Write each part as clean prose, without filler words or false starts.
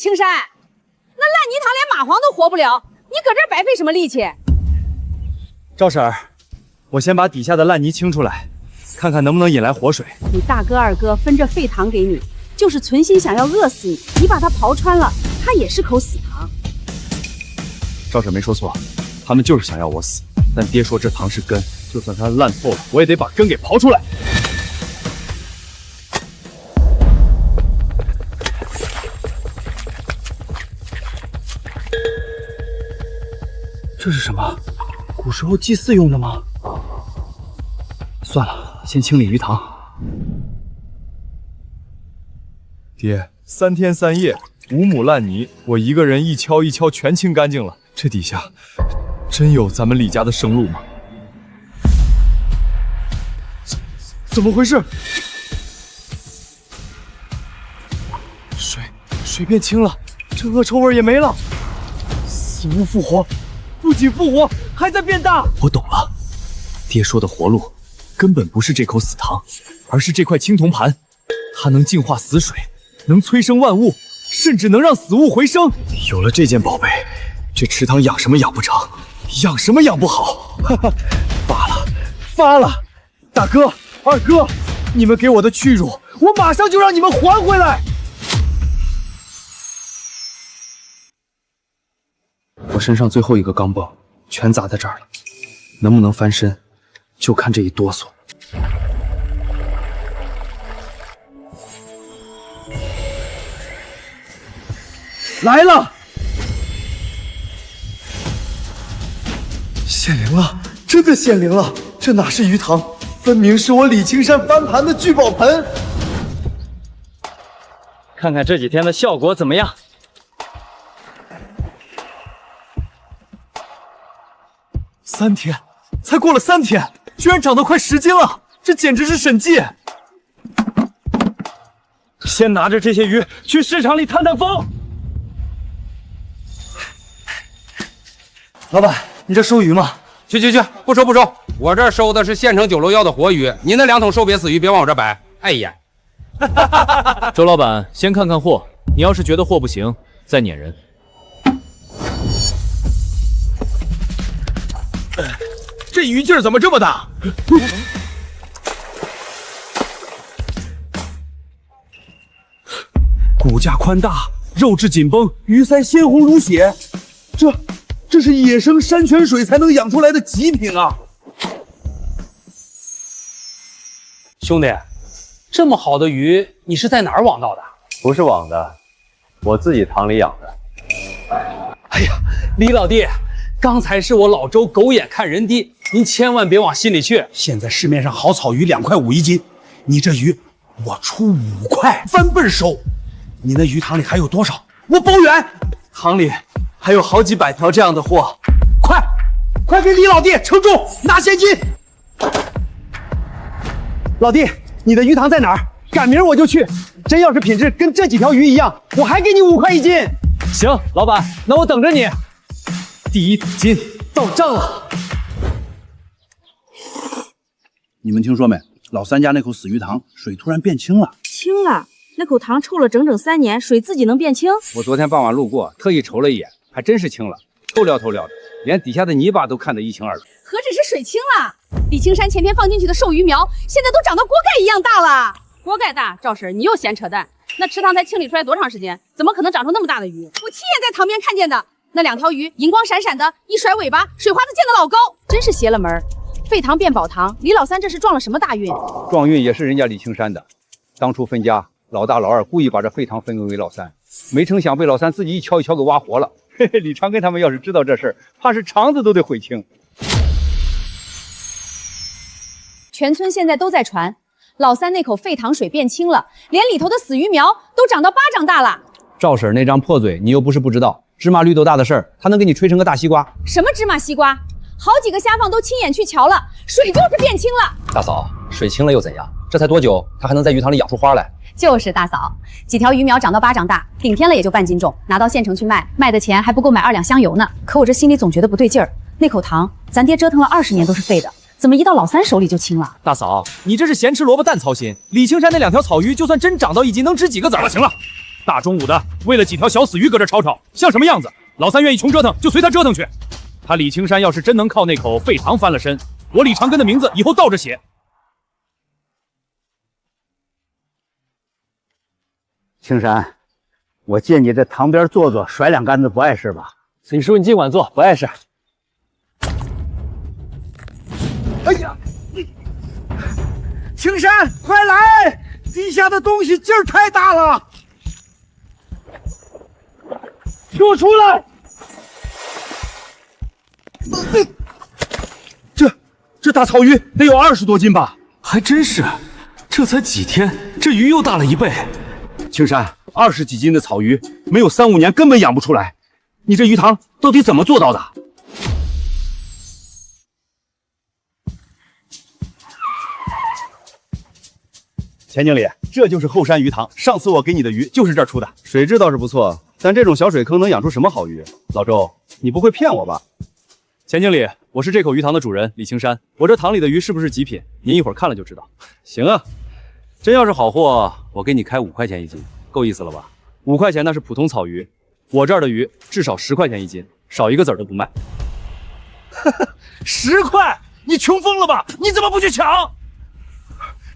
青山，那烂泥塘连蚂蟥都活不了，你搁这儿白费什么力气？赵婶儿，我先把底下的烂泥清出来，看看能不能引来活水。你大哥二哥分这沸塘给你，就是存心想要饿死你。你把它刨穿了，它也是口死塘。赵婶没说错，他们就是想要我死。但爹说这塘是根，就算它烂透了，我也得把根给刨出来。 这是什么？古时候祭祀用的吗？算了，先清理鱼塘。爹，3天3夜，5亩烂泥，我一个人一锹一锹全清干净了。这底下真有咱们李家的生路吗？怎么回事？水变清了，这恶臭味也没了，死物复活。 不仅复活，还在变大。我懂了，爹说的活路根本不是这口死塘，而是这块青铜盘，它能净化死水，能催生万物，甚至能让死物回生。有了这件宝贝，这池塘养什么养不成，养什么养不好。哈哈，发了！大哥、二哥，你们给我的屈辱，我马上就让你们还回来。 我身上最后一个钢镚全砸在这儿了，能不能翻身，就看这一哆嗦。来了，显灵了，真的显灵了！这哪是鱼塘，分明是我李青山翻盘的聚宝盆。看看这几天的效果怎么样？ 3天，才过了3天，居然长到快10斤了，这简直是神迹！先拿着这些鱼去市场里探探风。老板，你这收鱼吗？去，不收，我这儿收的是县城酒楼要的活鱼，你那2桶收别死鱼别往我这摆。碍眼。周老板，先看看货，你要是觉得货不行，再撵人。 这鱼劲儿怎么这么大？骨架宽大，肉质紧绷，鱼鳃鲜红如血。这是野生山泉水才能养出来的极品啊！兄弟，这么好的鱼，你是在哪儿网到的？不是网的，我自己塘里养的。哎呀，李老弟，刚才是我老周狗眼看人低。 您千万别往心里去。现在市面上好草鱼2块5一斤，你这鱼我出5块，翻倍收。你那鱼塘里还有多少？我包圆。塘里还有好几百条这样的货，快给李老弟称重，拿现金。老弟，你的鱼塘在哪儿？赶明儿我就去。真要是品质跟这几条鱼一样，我还给你5块1斤。行，老板，那我等着你。第1桶金到账了。 你们听说没？老三家那口死鱼塘水突然变清了。清了，那口塘臭了整整3年，水自己能变清？我昨天傍晚路过，特意瞅了一眼，还真是清了，透亮的，连底下的泥巴都看得一清二楚。何止是水清了，李青山前天放进去的瘦鱼苗，现在都长到锅盖一样大了。锅盖大，赵婶你又嫌扯淡。那池塘才清理出来多长时间？怎么可能长出那么大的鱼？我亲眼在塘边看见的，那2条鱼银光闪闪的，一甩尾巴，水花子溅得老高，真是邪了门。 废塘变宝塘，李老三这是撞了什么大运？撞运也是人家李青山的。当初分家，老大老二故意把这废塘分给老三，没成想被老三自己一锹一锹给挖活了。嘿嘿，李长根他们要是知道这事儿，怕是肠子都得悔青。全村现在都在传，老三那口废塘水变清了，连里头的死鱼苗都长到巴掌大了。赵婶那张破嘴，你又不是不知道，芝麻绿豆大的事儿，他能给你吹成个大西瓜？什么芝麻西瓜？ 好几个虾放都亲眼去瞧了，水就是变清了。大嫂，水清了又怎样？这才多久，它还能在鱼塘里养出花来？就是大嫂，几条鱼苗长到巴掌大，顶天了也就半斤重，拿到县城去卖，卖的钱还不够买2两香油呢。可我这心里总觉得不对劲儿，那口塘咱爹折腾了20年都是废的，怎么一到老三手里就清了？大嫂，你这是咸吃萝卜淡操心。李青山那2条草鱼，就算真长到1斤，能值几个子儿？行了，大中午的，为了几条小死鱼搁这吵吵，像什么样子？老三愿意穷折腾就随他折腾去。他李青山要是真能靠那口沸汤翻了身，我李长根的名字以后倒着写。青山，我借你这堂边坐坐，甩两杆子不碍事吧？李叔，你尽管做，不碍事。哎呀，青山，快来！地下的东西劲儿太大了，给我出来！这大草鱼得有20多斤吧？还真是，这才几天，这鱼又大了1倍。青山，20几斤的草鱼，没有3、5年根本养不出来。你这鱼塘到底怎么做到的？钱经理，这就是后山鱼塘，上次我给你的鱼就是这儿出的。水质倒是不错，但这种小水坑能养出什么好鱼？老周，你不会骗我吧？钱经理，我是这口鱼塘的主人李青山，我这塘里的鱼是不是极品？您一会儿看了就知道。行啊，真要是好货，我给你开5块钱1斤，够意思了吧？5块钱那是普通草鱼，我这儿的鱼至少10块钱1斤，少一个子儿都不卖。10块？你穷疯了吧？你怎么不去抢？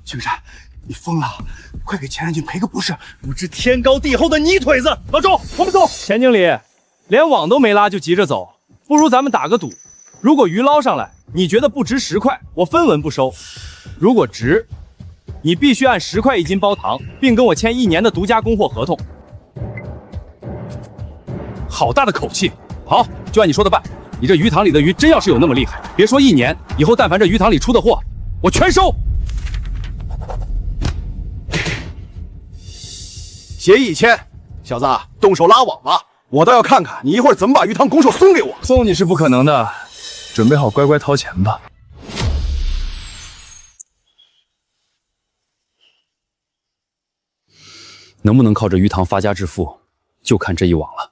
青山，你疯了！快给钱人君赔个不是，不知天高地厚的泥腿子！老周，我们走。钱经理，连网都没拉就急着走，不如咱们打个赌，如果鱼捞上来，你觉得不值10块，我分文不收；如果值，你必须按10块1斤包糖，并跟我签1年的独家供货合同。好大的口气！好，就按你说的办。你这鱼塘里的鱼真要是有那么厉害，别说1年，以后但凡这鱼塘里出的货，我全收。协议一签，小子，动手拉网吧！我倒要看看你一会儿怎么把鱼塘拱手送给我。送你是不可能的，准备好乖乖掏钱吧。能不能靠着鱼塘发家致富，就看这一网了。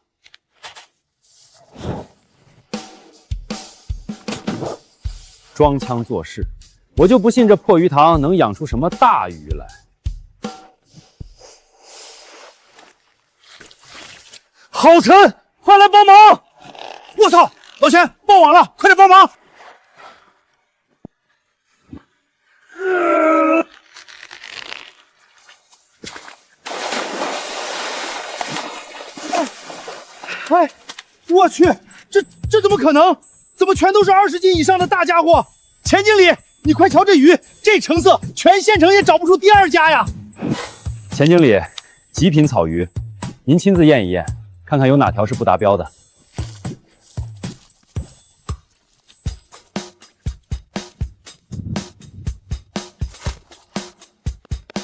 装腔作势，我就不信这破鱼塘能养出什么大鱼来。郝晨，快来帮忙！我操，老钱爆网了，快点帮忙！哎，我去，这怎么可能？怎么全都是20斤以上的大家伙？钱经理，你快瞧这鱼，这成色，全县城也找不出第2家呀！钱经理，极品草鱼，您亲自验一验，看看有哪条是不达标的。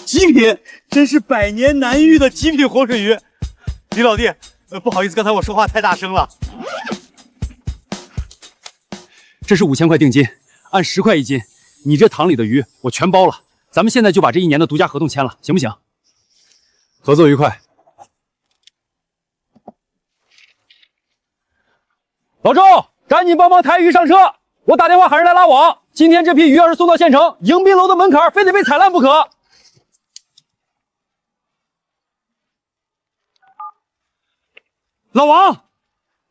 极品，真是100年难遇的极品活水鱼。李老弟，不好意思，刚才我说话太大声了。这是5000块定金，按10块1斤，你这塘里的鱼我全包了。咱们现在就把这1年的独家合同签了，行不行？合作愉快。老周，赶紧帮忙抬鱼上车！我打电话喊人来拉网。今天这批鱼要是送到县城，迎宾楼的门槛非得被踩烂不可。老王，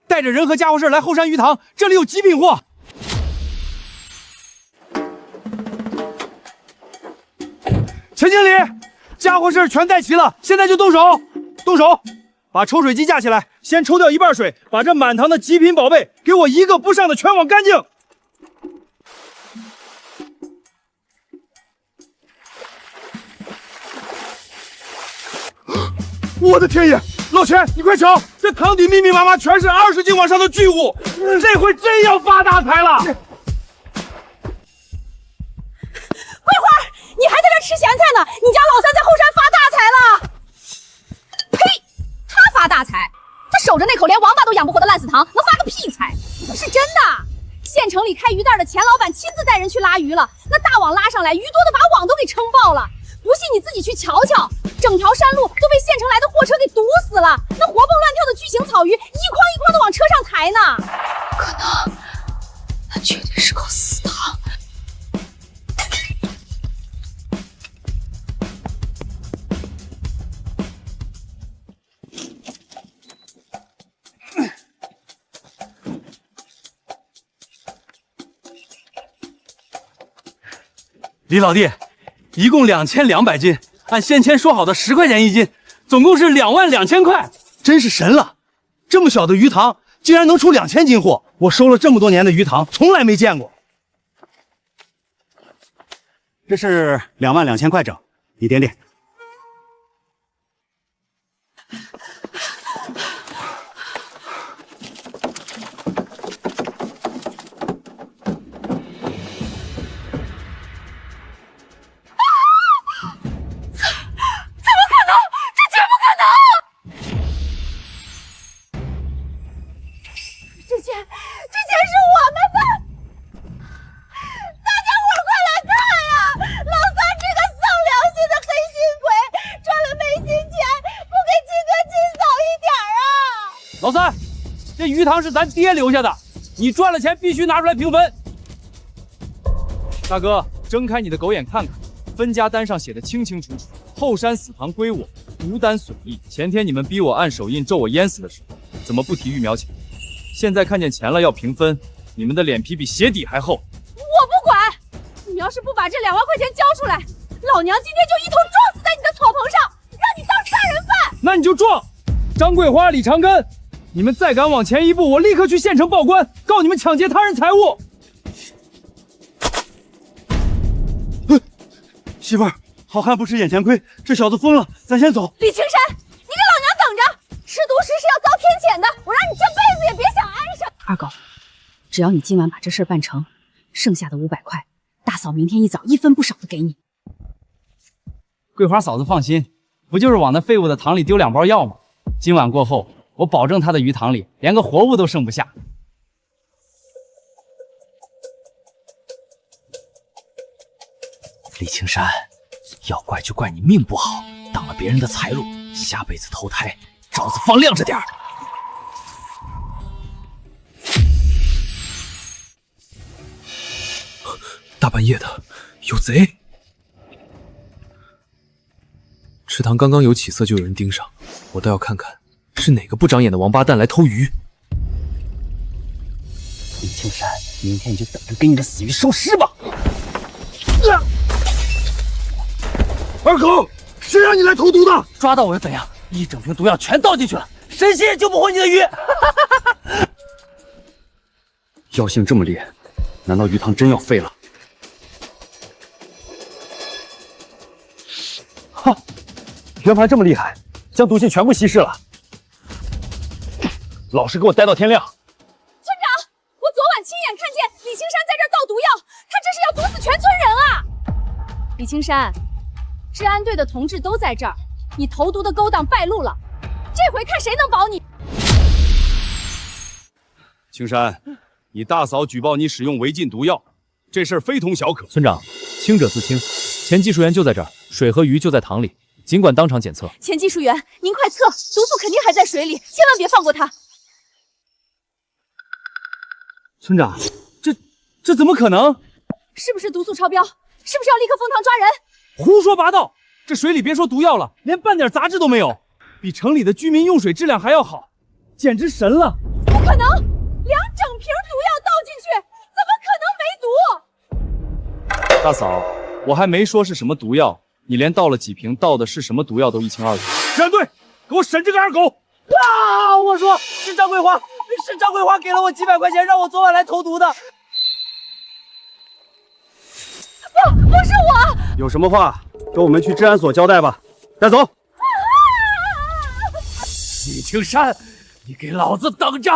带着人和家伙事来后山鱼塘，这里有极品货。钱经理，家伙事全带齐了，现在就动手！动手！把抽水机架起来，先抽掉1半水，把这满塘的极品宝贝给我一个不剩的全网干净！我的天爷！老钱，你快瞧，这塘底密密麻麻全是20斤往上的巨物，这回真要发大财了！桂花，你还在这吃咸菜呢？你家老三在后山发大财了！呸！他发大财？他守着那口连王八都养不活的烂死塘，能发个屁财？是真的，县城里开鱼档的钱老板亲自带人去拉鱼了，那大网拉上来，鱼多的把网都给撑爆了。不信你自己去瞧瞧，整条山路都被县城来的货车给堵死了，那活蹦乱跳的巨型草鱼一筐一筐的往车上抬呢。可能，那绝对是口死塘。李老弟，一共2200斤，按先前说好的10块钱一斤，总共是22000块，真是神了！这么小的鱼塘竟然能出2000斤货，我收了这么多年的鱼塘，从来没见过。这是22000块整，你点点。老三，这鱼塘是咱爹留下的，你赚了钱必须拿出来平分。大哥，睁开你的狗眼看看，分家单上写的清清楚楚，后山死塘归我，无担损益。前天你们逼我按手印咒我淹死的时候，怎么不提育苗钱？现在看见钱了要平分，你们的脸皮比鞋底还厚。我不管，你要是不把这2万块钱交出来，老娘今天就一头撞死在你的草棚上，让你当杀人犯！那你就撞！张桂花、李长根，你们再敢往前一步，我立刻去县城报官，告你们抢劫他人财物。媳妇儿，好汉不吃眼前亏，这小子疯了，咱先走。李青山，你给老娘等着！吃独食是要遭天谴的，我让你这辈子也别想安生。二狗，只要你今晚把这事办成，剩下的500块，大嫂明天一早1分不少的给你。桂花嫂子放心，不就是往那废物的塘里丢2包药吗？今晚过后，我保证他的鱼塘里连个活物都剩不下。李青山，要怪就怪你命不好，挡了别人的财路，下辈子投胎，招子放亮着点儿。大半夜的，有贼！池塘刚刚有起色，就有人盯上，我倒要看看是哪个不长眼的王八蛋来偷鱼。李青山，明天你就等着给你的死鱼收尸吧！二狗，谁让你来投毒的？抓到我又怎样？一整瓶毒药全倒进去了，神仙也救不活你的鱼！药性这么烈，难道鱼塘真要废了？哈，圆盘这么厉害，将毒性全部稀释了。老实给我待到天亮！村长，我昨晚亲眼看见李青山在这儿倒毒药，他这是要毒死全村人啊！李青山，治安队的同志都在这儿，你投毒的勾当败露了，这回看谁能保你！青山，你大嫂举报你使用违禁毒药，这事儿非同小可。村长，清者自清，前技术员就在这儿，水和鱼就在塘里，尽管当场检测。前技术员，您快测，毒素肯定还在水里，千万别放过他！村长，这怎么可能？是不是毒素超标？是不是要立刻封塘抓人？胡说八道！这水里别说毒药了，连半点杂质都没有，比城里的居民用水质量还要好，简直神了！不可能，2整瓶毒药倒进去，怎么可能没毒？大嫂，我还没说是什么毒药，你连倒了几瓶，倒的是什么毒药都一清二楚。治安队，给我审这个二狗！啊！我说是张桂花，是张桂花给了我几百块钱，让我昨晚来投毒的。不是我！有什么话跟我们去治安所交代吧。带走。李青山，你给老子等着！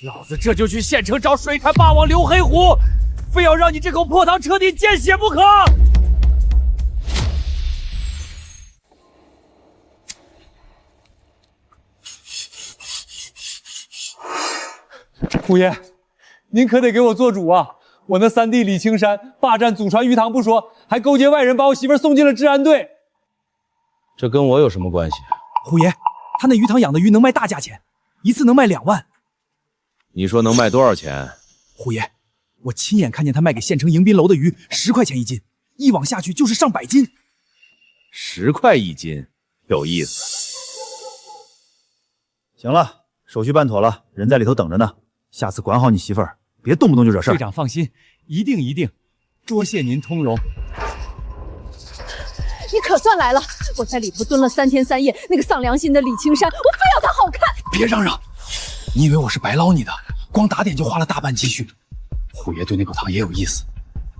老子这就去县城找水产霸王刘黑虎，非要让你这口破塘彻底见血不可！虎爷，您可得给我做主啊！我那三弟李青山霸占祖传鱼塘不说，还勾结外人把我媳妇送进了治安队。这跟我有什么关系？虎爷，他那鱼塘养的鱼能卖大价钱，一次能卖2万。你说能卖多少钱？虎爷，我亲眼看见他卖给县城迎宾楼的鱼10块钱一斤，一网下去就是上百斤。10块一斤，有意思。行了，手续办妥了，人在里头等着呢。下次管好你媳妇儿，别动不动就惹事儿。队长放心，一定，多谢您通融。你可算来了！我在里头蹲了3天3夜，那个丧良心的李青山，我非要他好看。别嚷嚷，你以为我是白捞你的？光打点就花了大半积蓄。虎爷对那口糖也有意思，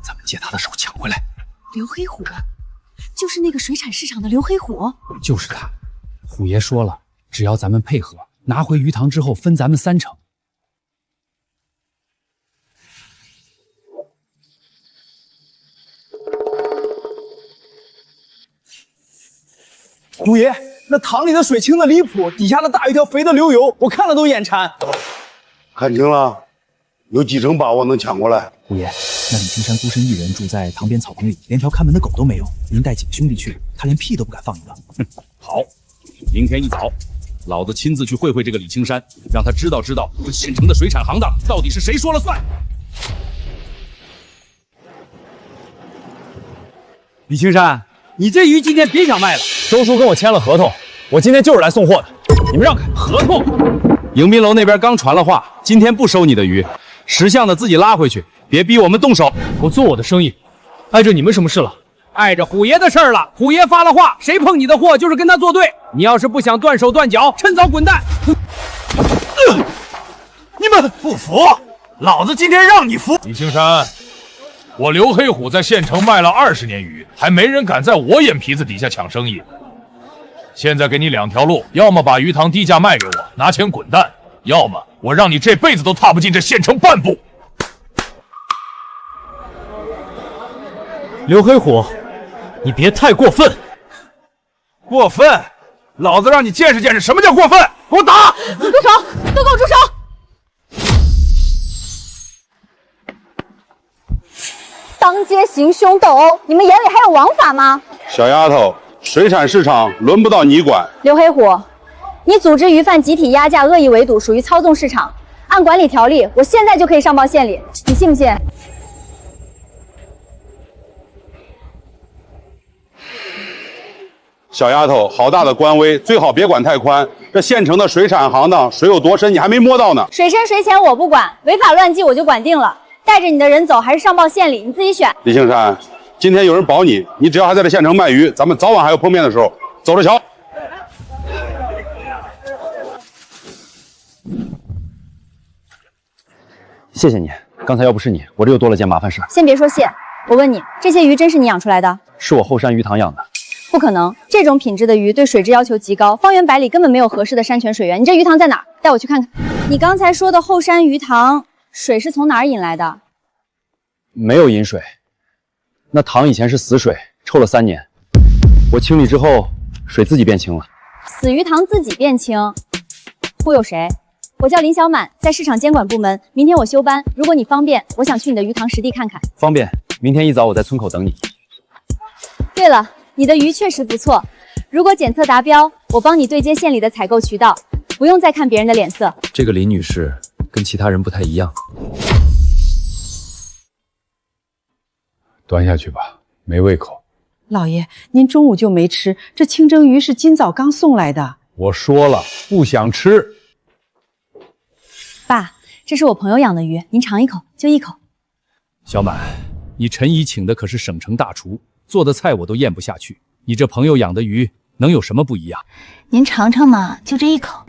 咱们借他的手抢回来。刘黑虎，就是那个水产市场的刘黑虎。就是他。虎爷说了，只要咱们配合，拿回鱼塘之后分咱们3成。虎爷，那塘里的水清的离谱，底下的大鱼条肥的流油，我看了都眼馋。看清了，有几成把握能抢过来？虎爷，那李青山孤身一人住在塘边草棚里，连条看门的狗都没有。您带几个兄弟去，他连屁都不敢放一个。好，明天一早，老子亲自去会会这个李青山，让他知道知道这县城的水产行当到底是谁说了算。李青山，你这鱼今天别想卖了，周叔跟我签了合同，我今天就是来送货的，你们让开。合同？迎宾楼那边刚传了话，今天不收你的鱼，识相的自己拉回去，别逼我们动手。我做我的生意，碍着你们什么事了？碍着虎爷的事儿了。虎爷发了话，谁碰你的货就是跟他作对。你要是不想断手断脚，趁早滚蛋！你们不服，老子今天让你服！李青山，我刘黑虎在县城卖了20年鱼，还没人敢在我眼皮子底下抢生意。现在给你2条路，要么把鱼塘低价卖给我，拿钱滚蛋；要么我让你这辈子都踏不进这县城半步。刘黑虎，你别太过分！过分？老子让你见识见识什么叫过分！给我打！住手！都给我住手！当街行凶斗殴，你们眼里还有王法吗？小丫头，水产市场轮不到你管。刘黑虎，你组织鱼贩集体压价、恶意围堵，属于操纵市场。按管理条例，我现在就可以上报县里，你信不信？小丫头，好大的官威，最好别管太宽。这县城的水产行当水有多深，你还没摸到呢。水深水浅我不管，违法乱纪我就管定了。带着你的人走，还是上报县里，你自己选。李青山，今天有人保你，你只要还在这县城卖鱼，咱们早晚还有碰面的时候。走着瞧。谢谢你，刚才要不是你，我这又多了件麻烦事。先别说谢，我问你，这些鱼真是你养出来的？是我后山鱼塘养的。不可能，这种品质的鱼对水质要求极高，方圆百里根本没有合适的山泉水源。你这鱼塘在哪儿？带我去看看。你刚才说的后山鱼塘，水是从哪儿引来的？没有饮水，那塘以前是死水，臭了3年。我清理之后，水自己变清了。死鱼塘自己变清，忽悠谁？我叫林小满，在市场监管部门。明天我休班，如果你方便，我想去你的鱼塘实地看看。方便，明天一早我在村口等你。对了，你的鱼确实不错，如果检测达标，我帮你对接县里的采购渠道，不用再看别人的脸色。这个林女士跟其他人不太一样。端下去吧，没胃口。老爷，您中午就没吃，这清蒸鱼是今早刚送来的。我说了，不想吃。爸，这是我朋友养的鱼，您尝一口，就1口。小满，你陈姨请的可是省城大厨，做的菜我都咽不下去。你这朋友养的鱼能有什么不一样？您尝尝嘛，就这1口。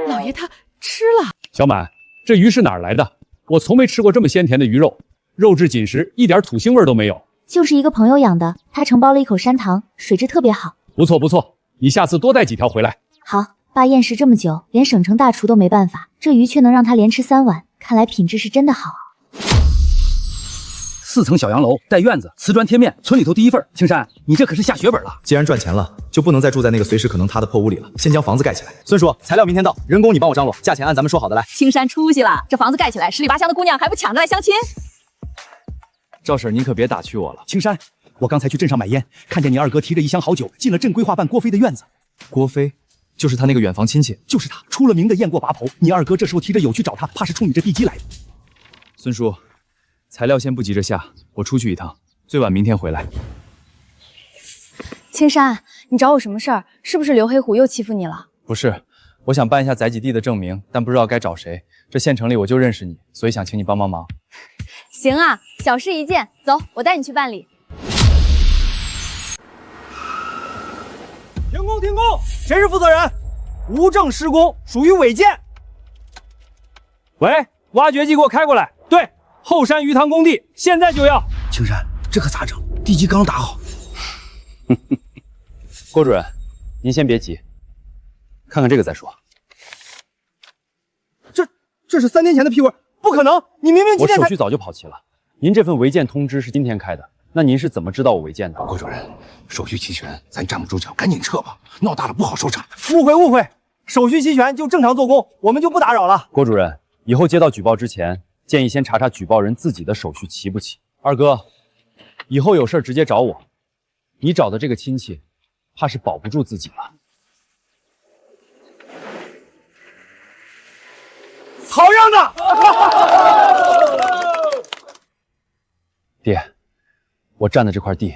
老爷他吃了。小满，这鱼是哪儿来的？我从没吃过这么鲜甜的鱼肉，肉质紧实，一点土腥味都没有。就是一个朋友养的，他承包了1口山塘，水质特别好。不错不错，你下次多带几条回来。好，爸验识这么久，连省城大厨都没办法，这鱼却能让他连吃3碗，看来品质是真的好。4层小洋楼，带院子，瓷砖贴面，村里头第一份。青山，你这可是下血本了。既然赚钱了，就不能再住在那个随时可能塌的破屋里了，先将房子盖起来。孙叔，材料明天到，人工你帮我张罗，价钱按咱们说好的来。青山出息了，这房子盖起来，十里八乡的姑娘还不抢着来相亲？赵婶，您可别打趣我了。青山，我刚才去镇上买烟，看见你二哥提着一箱好酒进了镇规划办郭飞的院子。郭飞，就是他那个远房亲戚。就是他，出了名的雁过拔头。你二哥这时候提着酒去找他，怕是冲你这地基来的。孙叔，材料先不急着下，我出去一趟，最晚明天回来。青山，你找我什么事儿？是不是刘黑虎又欺负你了？不是，我想办一下载几地的证明，但不知道该找谁。这县城里我就认识你，所以想请你帮帮忙。行啊，小事一件，走，我带你去办理。停工！停工！谁是负责人？无证施工，属于违建。喂，挖掘机给我开过来。对，后山鱼塘工地，现在就要。青山，这可咋整？地基刚打好。郭主任，您先别急，看看这个再说。这是3天前的批文，不可能！你明明今天才……我手续早就跑齐了。您这份违建通知是今天开的，那您是怎么知道我违建的？郭主任，手续齐全，咱站不住脚，赶紧撤吧，闹大了不好收场。误会，手续齐全就正常做工，我们就不打扰了。郭主任，以后接到举报之前，建议先查查举报人自己的手续齐不齐。二哥，以后有事直接找我，你找的这个亲戚，怕是保不住自己了。好样的！爹，我占的这块地，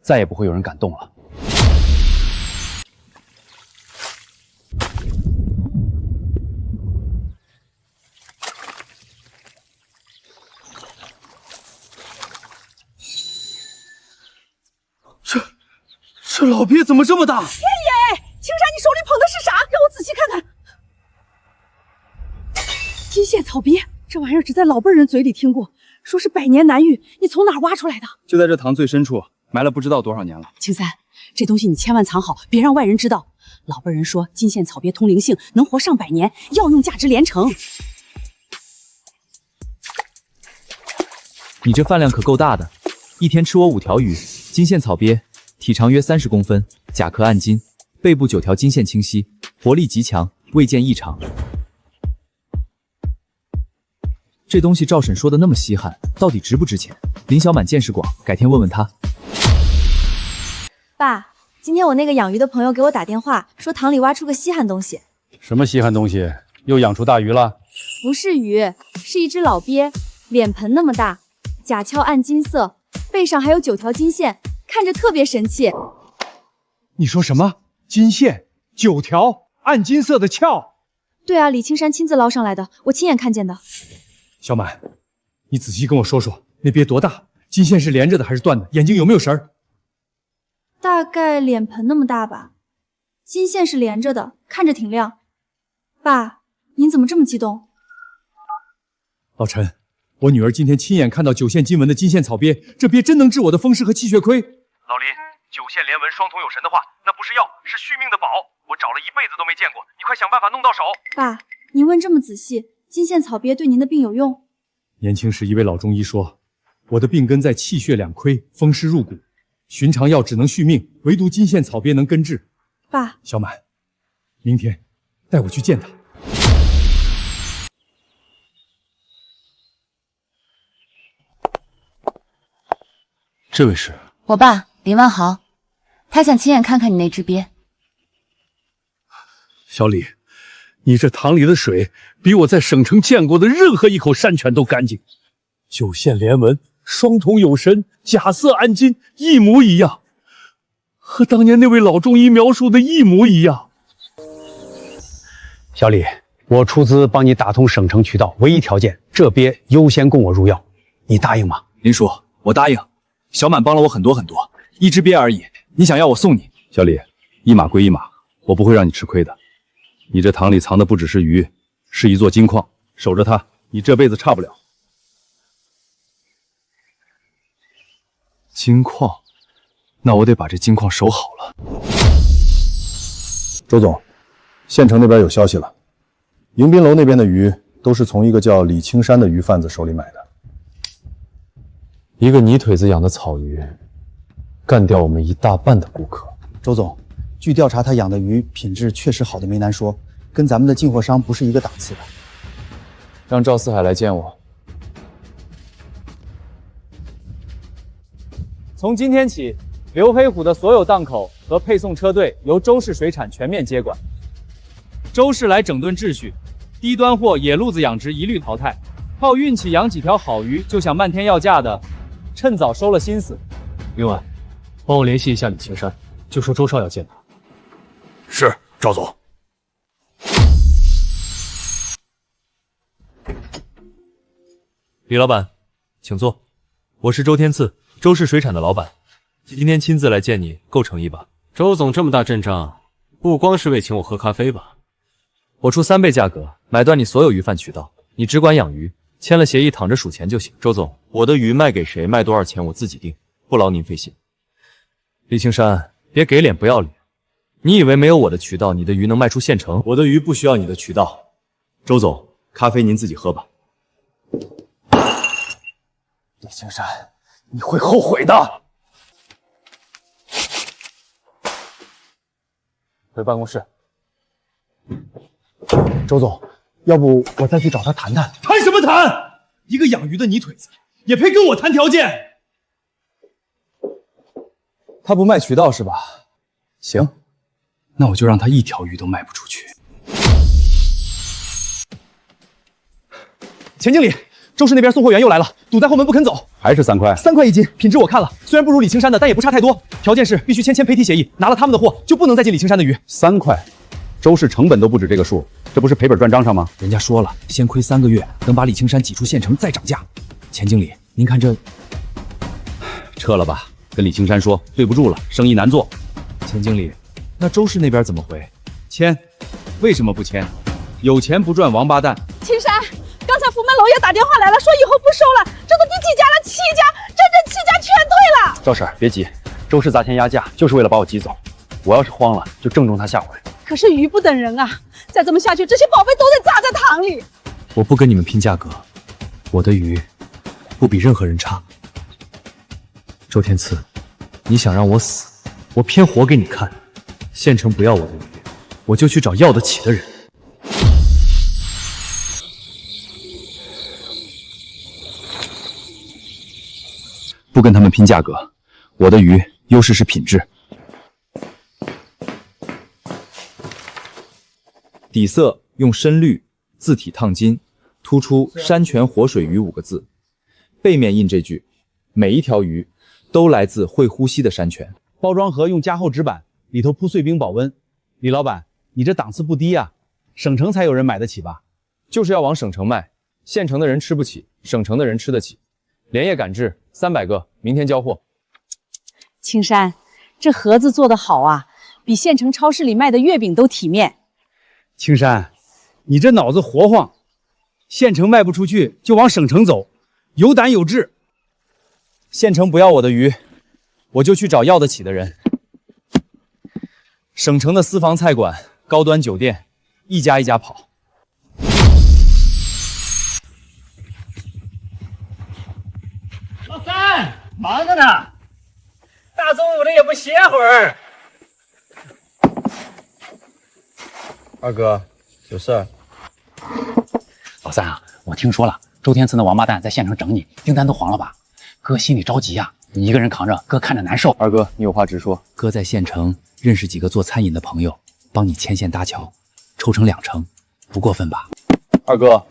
再也不会有人敢动了。这老鳖怎么这么大？天爷，青山，你手里捧的是啥？让我仔细看看。金线草鳖，这玩意儿只在老辈人嘴里听过，说是百年难遇，你从哪儿挖出来的？就在这塘最深处，埋了不知道多少年了。青三，这东西你千万藏好，别让外人知道。老辈人说金线草鳖通灵性，能活上百年，药用价值连城。你这饭量可够大的，一天吃我5条鱼。金线草鳖体长约30公分，甲壳暗金，背部9条金线清晰，活力极强，未见异常。这东西赵婶说的那么稀罕，到底值不值钱？林小满见识广，改天问问他。爸，今天我那个养鱼的朋友给我打电话，说塘里挖出个稀罕东西。什么稀罕东西？又养出大鱼了？不是鱼，是一只老鳖，脸盆那么大，甲壳暗金色，背上还有9条金线，看着特别神气。你说什么？金线9条，暗金色的鞘？对啊，李青山亲自捞上来的，我亲眼看见的。小满，你仔细跟我说说，那鳖多大？金线是连着的还是断的？眼睛有没有神儿？大概脸盆那么大吧。金线是连着的，看着挺亮。爸，您怎么这么激动？老陈，我女儿今天亲眼看到9线金纹的金线草鳖，这鳖真能治我的风湿和气血亏。老林，9线连纹双瞳有神的话，那不是药，是续命的宝。我找了一辈子都没见过，你快想办法弄到手。爸，您问这么仔细，金线草鳖对您的病有用？年轻时一位老中医说，我的病根在气血两亏，风湿入骨，寻常药只能续命，唯独金线草鳖能根治。爸，小满，明天带我去见他。这位是我爸林万豪，他想亲眼看看你那只鳖。小李，你这塘里的水比我在省城见过的任何一口山泉都干净，9线连纹，双瞳有神，甲色暗金，一模一样，和当年那位老中医描述的一模一样。小李，我出资帮你打通省城渠道，唯一条件，这鳖优先供我入药，你答应吗？林叔，我答应。小满帮了我很多，一只鳖而已，你想要我送你？小李，一码归一码，我不会让你吃亏的。你这塘里藏的不只是鱼，是一座金矿，守着它，你这辈子差不了。金矿，那我得把这金矿守好了。周总，县城那边有消息了，迎宾楼那边的鱼都是从一个叫李青山的鱼贩子手里买的。一个泥腿子养的草鱼，干掉我们一大半的顾客。周总，据调查，他养的鱼品质确实好的没难说，跟咱们的进货商不是一个档次的。让赵四海来见我。从今天起，刘黑虎的所有档口和配送车队由周氏水产全面接管。周氏来整顿秩序，低端货、野路子养殖一律淘汰。靠运气养几条好鱼就想漫天要价的，趁早收了心思。另外，帮我联系一下李青山，就说周少要见他。是，赵总。李老板，请坐。我是周天赐，周氏水产的老板，今天亲自来见你，够诚意吧？周总这么大阵仗，不光是为请我喝咖啡吧？我出3倍价格买断你所有鱼贩渠道，你只管养鱼，签了协议躺着数钱就行。周总，我的鱼卖给谁，卖多少钱我自己定，不劳您费心。李青山，别给脸不要脸，你以为没有我的渠道，你的鱼能卖出县城？我的鱼不需要你的渠道。周总，咖啡您自己喝吧。李青山，你会后悔的。回办公室。周总，要不我再去找他谈谈？谈什么谈？一个养鱼的泥腿子，也配跟我谈条件？他不卖渠道是吧？行，那我就让他一条鱼都卖不出去。钱经理，周氏那边送货员又来了，堵在后门不肯走。还是3块？3块1斤，品质我看了，虽然不如李青山的，但也不差太多。条件是必须签赔提协议，拿了他们的货就不能再进李青山的鱼。3块，周氏成本都不止这个数，这不是赔本赚账上吗？人家说了，先亏3个月，等把李青山挤出县城再涨价。钱经理，您看这……撤了吧，跟李青山说对不住了，生意难做。钱经理，那周氏那边怎么回？签？为什么不签？有钱不赚王八蛋。青山，刚才福门楼也打电话来了，说以后不收了，这都第几家了？7家，这7家全退了。赵婶别急，周氏砸钱压价就是为了把我挤走，我要是慌了就正中他下怀。可是鱼不等人啊，再这么下去，这些宝贝都得砸在塘里。我不跟你们拼价格，我的鱼不比任何人差。周天赐，你想让我死，我偏活给你看。县城不要我的鱼，我就去找要得起的人。不跟他们拼价格，我的鱼优势是品质。底色用深绿，字体烫金，突出山泉活水鱼5个字。背面印这句：每一条鱼都来自会呼吸的山泉。包装盒用加厚纸板，里头铺碎冰保温。李老板，你这档次不低啊，省城才有人买得起吧？就是要往省城卖，县城的人吃不起，省城的人吃得起。连夜赶制，300个，明天交货。青山，这盒子做得好啊，比县城超市里卖的月饼都体面。青山，你这脑子活晃，县城卖不出去就往省城走，有胆有志。县城不要我的鱼，我就去找要得起的人。省城的私房菜馆、高端酒店，一家一家跑。老三，忙着呢，大中午的也不歇会儿。二哥，有事儿？老三啊，我听说了，周天赐那王八蛋在县城整你，订单都黄了吧？哥心里着急呀，你一个人扛着，哥看着难受。二哥，你有话直说。哥在县城认识几个做餐饮的朋友，帮你牵线搭桥，抽成2成，不过分吧？二哥，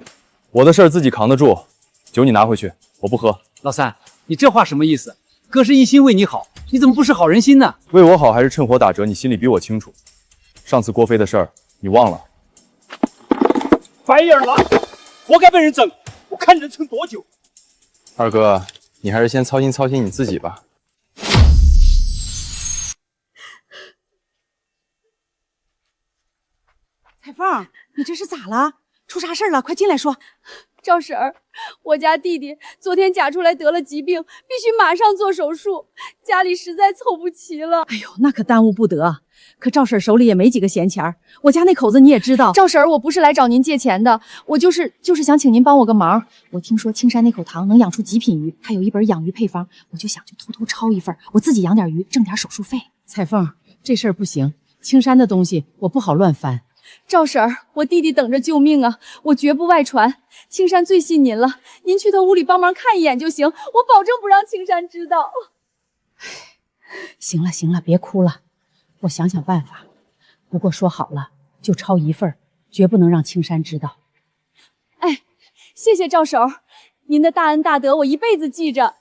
我的事儿自己扛得住，酒你拿回去，我不喝。老三，你这话什么意思？哥是一心为你好，你怎么不是好人心呢？为我好还是趁火打折，你心里比我清楚。上次郭飞的事儿，你忘了？白眼狼，活该被人整，我看你能撑多久。二哥，你还是先操心操心你自己吧。彩凤，你这是咋了？出啥事了？快进来说。赵婶儿，我家弟弟昨天假出来得了疾病，必须马上做手术，家里实在凑不齐了。哎呦，那可耽误不得。可赵婶手里也没几个闲钱儿，我家那口子你也知道。赵婶儿，我不是来找您借钱的，我就是想请您帮我个忙。我听说青山那口塘能养出极品鱼，还有一本养鱼配方，我就想偷偷抄一份，我自己养点鱼，挣点手术费。彩凤，这事儿不行，青山的东西我不好乱翻。赵婶儿，我弟弟等着救命啊，我绝不外传。青山最信您了，您去他屋里帮忙看一眼就行，我保证不让青山知道。行了行了，别哭了，我想想办法。不过说好了，就抄一份，绝不能让青山知道。哎，谢谢赵婶儿，您的大恩大德我一辈子记着。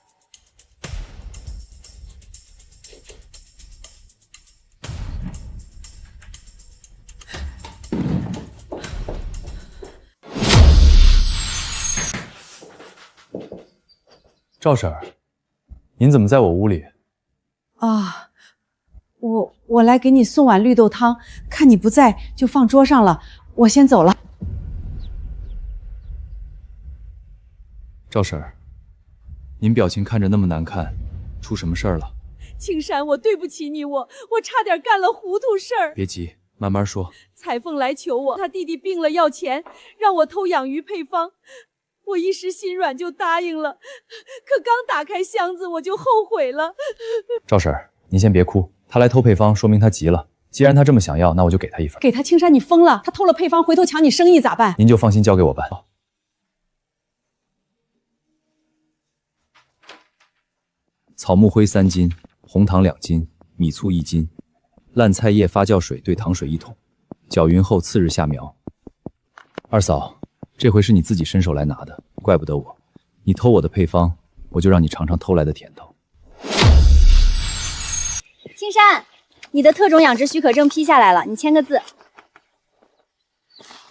赵婶儿，您怎么在我屋里？啊，我来给你送碗绿豆汤，看你不在就放桌上了，我先走了。赵婶儿，您表情看着那么难看，出什么事儿了？青山，我对不起你，我差点干了糊涂事儿。别急，慢慢说。彩凤来求我，她弟弟病了要钱，让我偷养鱼配方。我一时心软就答应了，可刚打开箱子我就后悔了。赵婶儿，您先别哭，他来偷配方，说明他急了。既然他这么想要，那我就给他一份。给他，青山，你疯了？他偷了配方，回头抢你生意咋办？您就放心交给我办。草木灰3斤，红糖2斤，米醋1斤，烂菜叶发酵水兑糖水1桶，搅匀后次日下苗。二嫂，这回是你自己伸手来拿的，怪不得我。你偷我的配方，我就让你尝尝偷来的甜头。青山，你的特种养殖许可证批下来了，你签个字。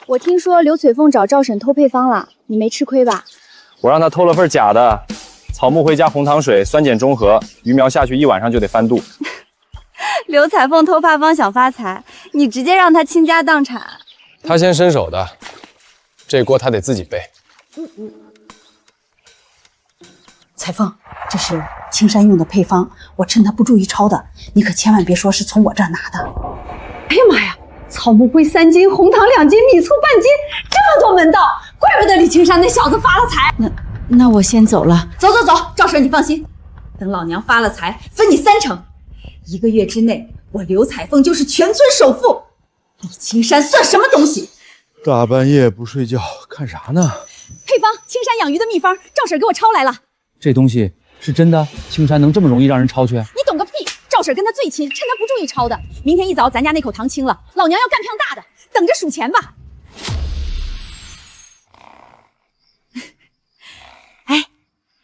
我听说刘翠凤找赵婶偷配方了，你没吃亏吧？我让他偷了份假的，草木灰加红糖水，酸碱中和，鱼苗下去1晚上就得翻肚。刘彩凤偷配方想发财，你直接让他倾家荡产。他先伸手的，这锅他得自己背。彩凤，这是青山用的配方，我趁他不注意抄的，你可千万别说是从我这儿拿的。哎呀妈呀，草木灰3斤，红糖2斤，米醋半斤，这么多门道，怪不得李青山那小子发了财。那我先走了。走，赵婶你放心，等老娘发了财，分你3成。1个月之内，我刘彩凤就是全村首富，李青山算什么东西？大半夜不睡觉看啥呢？配方，青山养鱼的秘方，赵婶给我抄来了。这东西是真的？青山能这么容易让人抄去？你懂个屁！赵婶跟他最亲，趁他不注意抄的。明天一早咱家那口糖清了，老娘要干票大的，等着数钱吧。哎，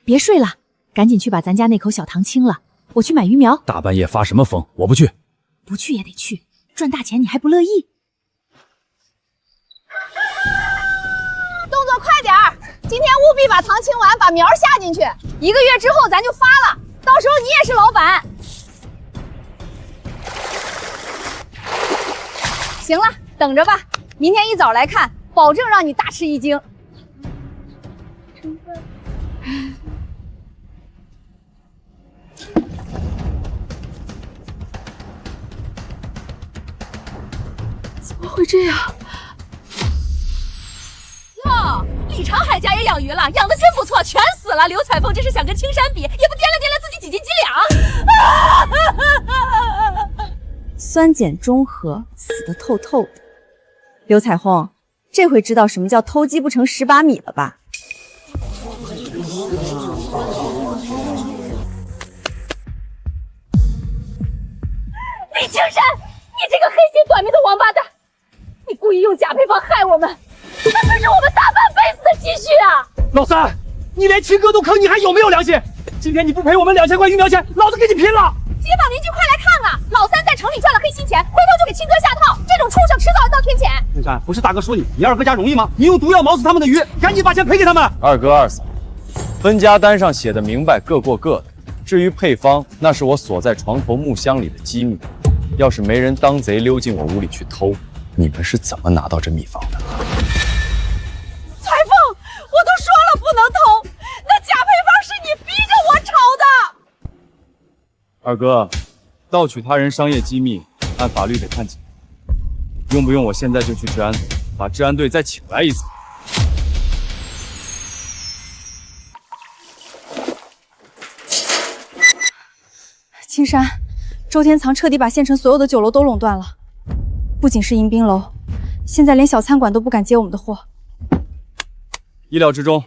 别睡了，赶紧去把咱家那口小糖清了。我去买鱼苗。大半夜发什么疯？我不去。不去也得去，赚大钱你还不乐意？动作快点儿！今天务必把糖清完，把苗下进去。1个月之后咱就发了，到时候你也是老板。行了，等着吧，明天一早来看，保证让你大吃一惊。怎么会这样？哟，李长海家也养鱼了，养的真不错，全死了。刘彩凤这是想跟青山比，也不掂量掂量自己几斤几两。酸碱中和，死得透透的。刘彩凤，这回知道什么叫偷鸡不成蚀把米了吧？李青山，你这个黑心短命的王八蛋！你故意用假配方害我们，那可是我们大半辈子的积蓄啊！老三，你连亲哥都坑，你还有没有良心？今天你不赔我们2000块鱼苗钱，老子跟你拼了！街坊邻居快来看啊！老三在城里赚了黑心钱，回头就给亲哥下套，这种畜生迟早要遭天谴。青山，不是大哥说你二哥家容易吗？你用毒药毛死他们的鱼，赶紧把钱赔给他们！二哥二嫂，分家单上写的明白，各过各的。至于配方，那是我锁在床头木箱里的机密。要是没人当贼溜进我屋里去偷，你们是怎么拿到这秘方的？彩凤，我都说了不能偷，那假配方是你逼着我炒的。二哥，盗取他人商业机密，按法律得判几年？用不用我现在就去治安，把治安队再请来一次？青山，周天藏彻底把县城所有的酒楼都垄断了，不仅是迎宾楼，现在连小餐馆都不敢接我们的货。意料之中，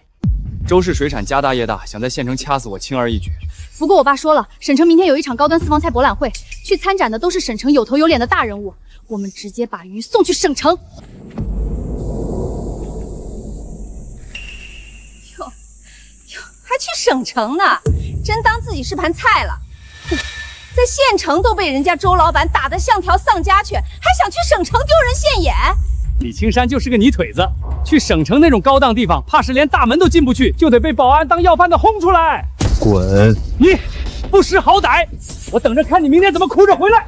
周氏水产家大业大，想在县城掐死我轻而易举。不过我爸说了，省城明天有一场高端私房菜博览会，去参展的都是省城有头有脸的大人物，我们直接把鱼送去省城。哟，还去省城呢，真当自己是盘菜了。在县城都被人家周老板打得像条丧家犬，还想去省城丢人现眼？李青山就是个泥腿子，去省城那种高档地方，怕是连大门都进不去，就得被保安当要饭的轰出来。滚！你不识好歹，我等着看你明天怎么哭着回来。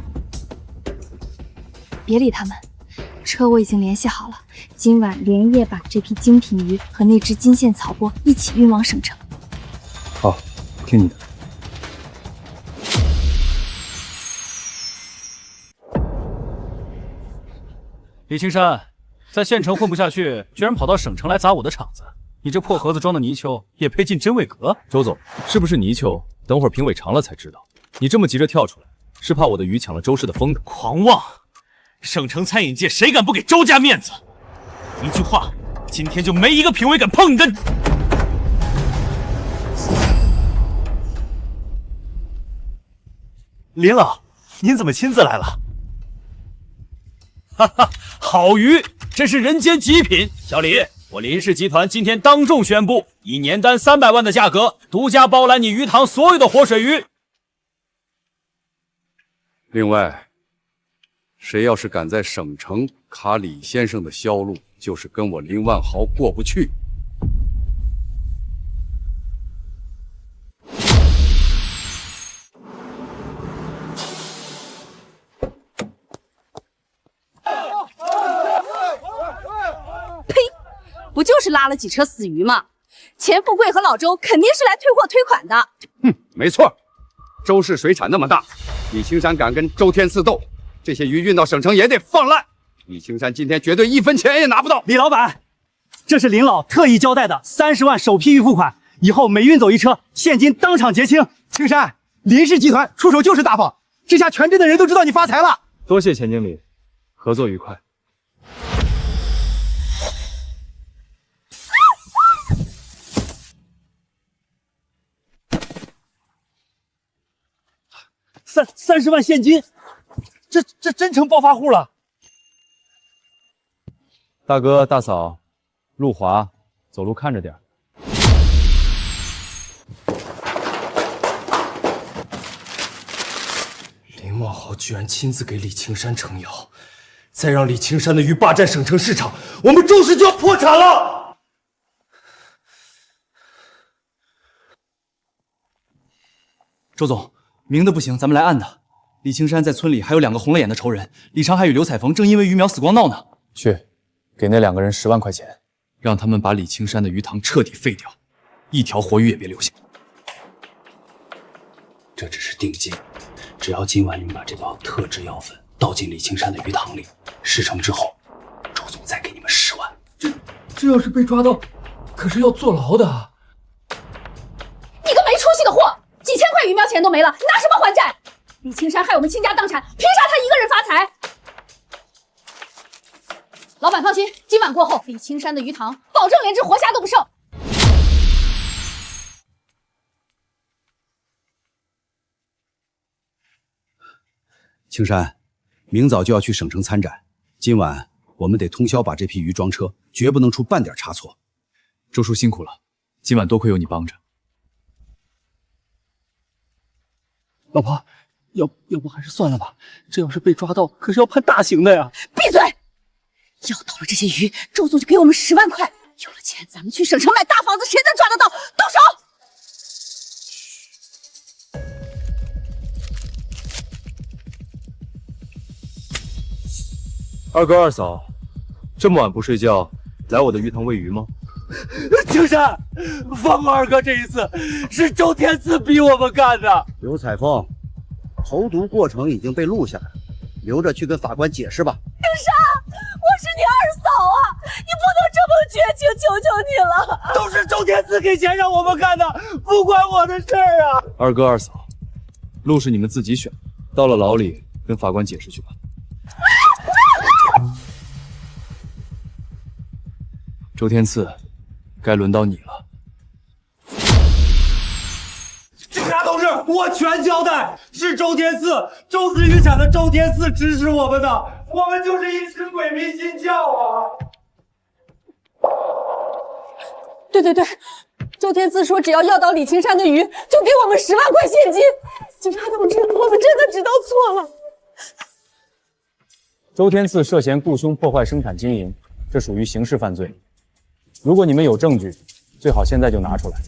别理他们，车我已经联系好了，今晚连夜把这批精品鱼和那只金线草钵一起运往省城。好，听你的。李青山，在县城混不下去，居然跑到省城来砸我的场子。你这破盒子装的泥鳅也配进真味阁？周总，是不是泥鳅？等会儿评委尝了才知道。你这么急着跳出来，是怕我的鱼抢了周氏的风头？狂妄！省城餐饮界谁敢不给周家面子？一句话，今天就没一个评委敢碰你的。林老，您怎么亲自来了？哈哈，好鱼，这是人间极品。小李，我林氏集团今天当众宣布，以年单300万的价格，独家包揽你鱼塘所有的活水鱼。另外，谁要是敢在省城卡李先生的销路，就是跟我林万豪过不去。呸！不就是拉了几车死鱼吗？钱富贵和老周肯定是来退货退款的。哼，没错，周氏水产那么大，李青山敢跟周天赐斗，这些鱼运到省城也得放烂。李青山今天绝对1分钱也拿不到。李老板，这是林老特意交代的30万首批预付款，以后每运走一车，现金当场结清。青山，林氏集团出手就是大方，这下全镇的人都知道你发财了。多谢钱经理，合作愉快。30万现金，这真成暴发户了。大哥大嫂，路滑，走路看着点。林万豪居然亲自给李青山撑腰，再让李青山的鱼霸占省城市场，我们周氏就要破产了。周总，明的不行，咱们来暗的。李青山在村里还有2个红了眼的仇人，李长海与刘彩凤正因为鱼苗死光闹呢。去，给那2个人10万块钱，让他们把李青山的鱼塘彻底废掉，一条活鱼也别留下。这只是定金，只要今晚你们把这包特制药粉倒进李青山的鱼塘里，事成之后，周总再给你们10万。这要是被抓到，可是要坐牢的。你个没出息的货！几千块鱼苗钱都没了，拿什么还债？李青山害我们倾家荡产，凭啥他一个人发财？老板放心，今晚过后，李青山的鱼塘保证连只活虾都不剩。青山，明早就要去省城参展，今晚我们得通宵把这批鱼装车，绝不能出半点差错。周叔辛苦了，今晚多亏有你帮着。老婆，要不还是算了吧，这要是被抓到，可是要判大刑的呀！闭嘴！要到了这些鱼，周总就给我们10万块，有了钱，咱们去省城买大房子，谁能抓得到？动手！二哥二嫂，这么晚不睡觉，来我的鱼塘喂鱼吗？青山，放过二哥这一次，是周天赐逼我们干的。刘彩凤，投毒过程已经被录下来了，留着去跟法官解释吧。青山，我是你二嫂啊，你不能这么绝情，求求你了！都是周天赐给钱让我们干的，不关我的事儿啊！二哥二嫂，路是你们自己选，到了牢里跟法官解释去吧。周天赐，该轮到你了。警察同志，我全交代，是周天赐，周氏渔产的周天赐指使我们的，我们就是一时鬼迷心窍啊！对，周天赐说只要到李青山的鱼，就给我们10万块现金。警察同志，我们真的知道错了。周天赐涉嫌雇凶破坏生产经营，这属于刑事犯罪。如果你们有证据，最好现在就拿出来。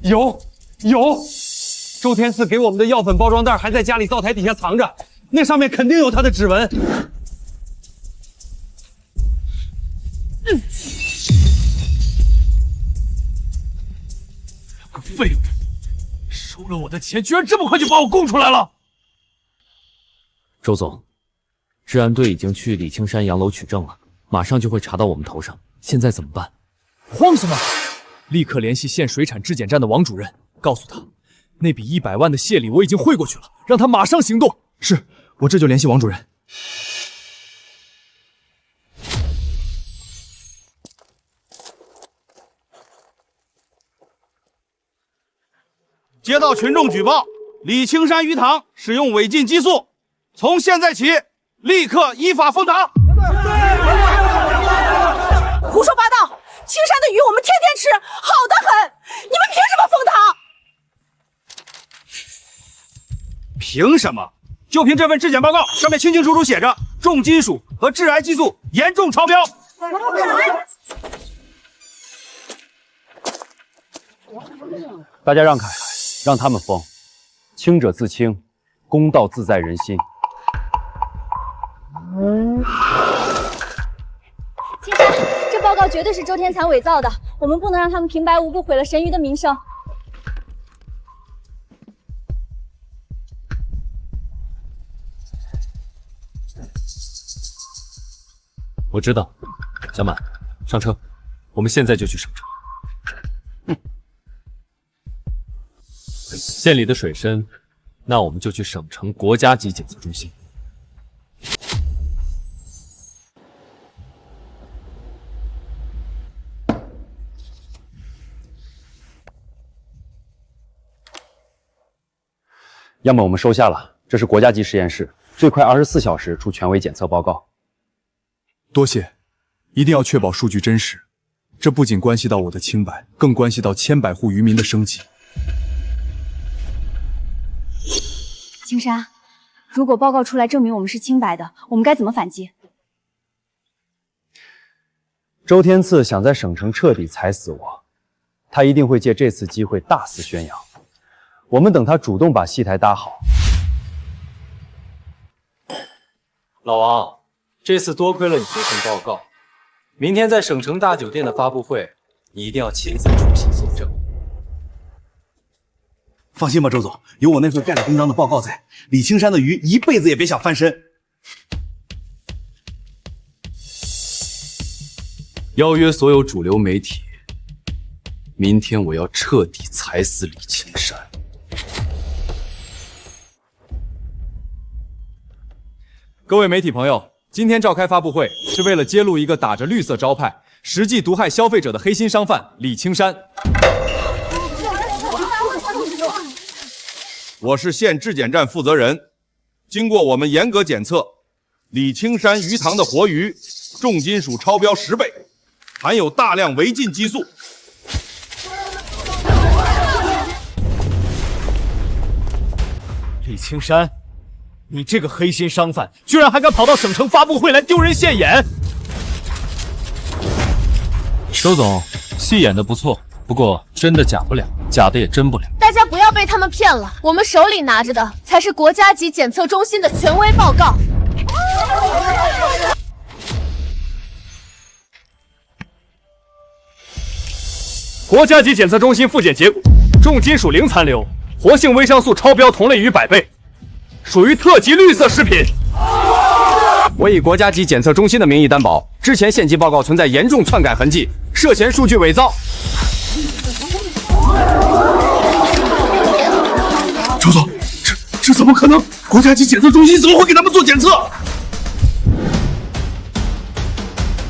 有。周天赐给我们的药粉包装袋还在家里灶台底下藏着，那上面肯定有他的指纹。个废物，收了我的钱，居然这么快就把我供出来了！周总，治安队已经去李青山洋楼取证了，马上就会查到我们头上。现在怎么办？慌什么？立刻联系县水产质检站的王主任，告诉他，那笔100万的谢礼我已经汇过去了，让他马上行动。是，我这就联系王主任。接到群众举报，李青山鱼塘使用违禁激素，从现在起立刻依法封塘。胡说八道！青山的鱼我们天天吃，好得很，你们凭什么封塘？凭什么？就凭这份质检报告，上面清清楚楚写着重金属和致癌激素严重超标。大家让开，让他们封。清者自清，公道自在人心。青山，这报告绝对是周天残伪造的，我们不能让他们平白无故毁了神鱼的名声。我知道，小满，上车，我们现在就去省城。县里的水深，那我们就去省城国家级检测中心。样本我们收下了，这是国家级实验室，最快24小时出权威检测报告。多谢，一定要确保数据真实。这不仅关系到我的清白，更关系到千百户渔民的生计。青山，如果报告出来证明我们是清白的，我们该怎么反击？周天赐想在省城彻底踩死我，他一定会借这次机会大肆宣扬。我们等他主动把戏台搭好。老王，这次多亏了你这份报告，明天在省城大酒店的发布会，你一定要亲自出席作证。放心吧，周总，有我那份盖了公章的报告在，李青山的鱼一辈子也别想翻身。邀约所有主流媒体，明天我要彻底踩死李青山。各位媒体朋友，今天召开发布会是为了揭露一个打着绿色招牌，实际毒害消费者的黑心商贩李青山。我是县质检站负责人，经过我们严格检测，李青山鱼塘的活鱼重金属超标10倍，含有大量违禁激素。李青山，你这个黑心商贩，居然还敢跑到省城发布会来丢人现眼！周总，戏演的不错，不过真的假不了，假的也真不了。大家不要被他们骗了，我们手里拿着的才是国家级检测中心的权威报告。国家级检测中心复检结果，重金属零残留，活性微生素超标同类鱼100倍，属于特级绿色食品。我以国家级检测中心的名义担保，之前县级报告存在严重篡改痕迹，涉嫌数据伪造。周总，这怎么可能？国家级检测中心怎么会给他们做检测？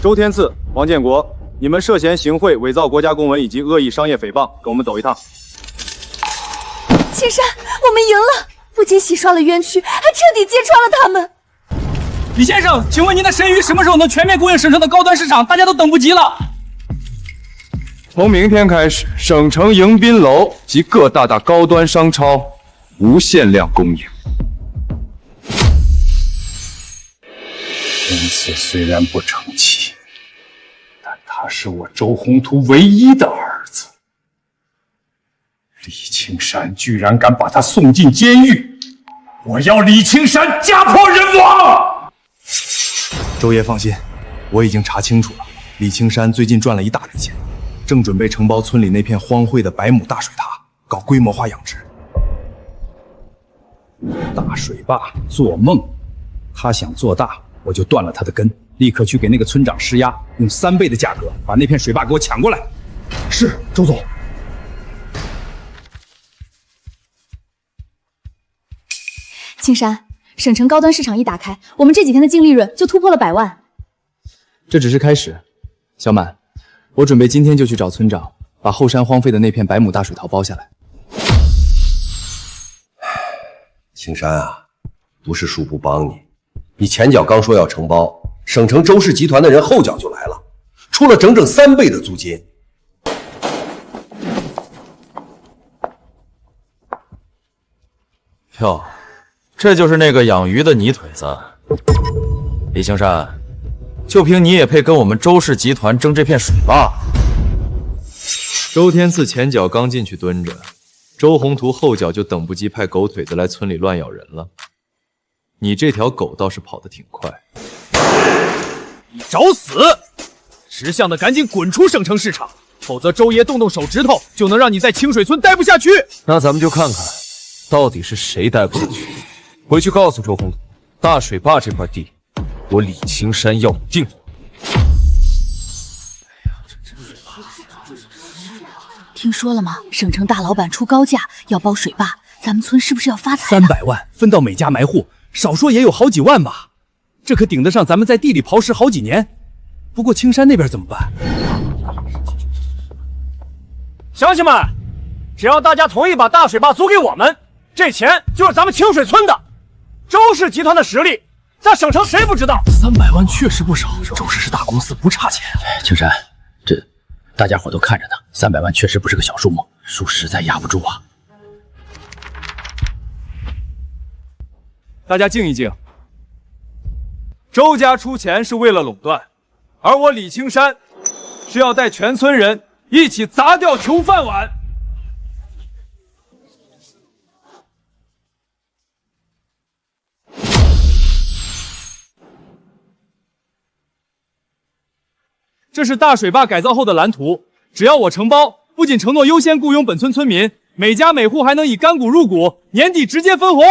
周天赐、王建国，你们涉嫌行贿、伪造国家公文以及恶意商业诽谤，跟我们走一趟。青山，我们赢了，不仅洗刷了冤屈，还彻底揭穿了他们。李先生，请问您的神鱼什么时候能全面供应省城的高端市场？大家都等不及了。从明天开始，省城迎宾楼及各大高端商超无限量供应。天赐虽然不成器，但他是我周宏图唯一的儿子。李青山居然敢把他送进监狱，我要李青山家破人亡！周爷放心，我已经查清楚了，李青山最近赚了一大笔钱，正准备承包村里那片荒废的100亩大水塔，搞规模化养殖。大水坝做梦，他想做大，我就断了他的根，立刻去给那个村长施压，用3倍的价格把那片水坝给我抢过来。是，周总。青山，省城高端市场一打开，我们这几天的净利润就突破了100万。这只是开始，小满，我准备今天就去找村长，把后山荒废的那片100亩大水塘包下来。青山啊，不是叔不帮你，你前脚刚说要承包，省城周氏集团的人后脚就来了，出了整整3倍的租金。哟，这就是那个养鱼的泥腿子，李青山，就凭你也配跟我们周氏集团争这片水坝？周天赐前脚刚进去蹲着，周宏图后脚就等不及派狗腿子来村里乱咬人了。你这条狗倒是跑得挺快。你找死！识相的赶紧滚出省城市场，否则周爷动动手指头就能让你在清水村待不下去。那咱们就看看，到底是谁待不下去。回去告诉周宏图，大水坝这块地，我李青山要定。听说了吗？省城大老板出高价要包水坝，咱们村是不是要发财？300万分到每家埋户，少说也有好几万吧，这可顶得上咱们在地里刨食好几年。不过青山那边怎么办？乡亲们，只要大家同意把大水坝租给我们，这钱就是咱们清水村的。周氏集团的实力，在省城谁不知道？300万确实不少，周氏是大公司，不差钱。青山，这大家伙都看着呢，300万确实不是个小数目，树实在压不住啊。大家静一静。周家出钱是为了垄断，而我李青山是要带全村人一起砸掉穷饭碗。这是大水坝改造后的蓝图，只要我承包，不仅承诺优先雇佣本村村民，每家每户还能以干股入股，年底直接分红。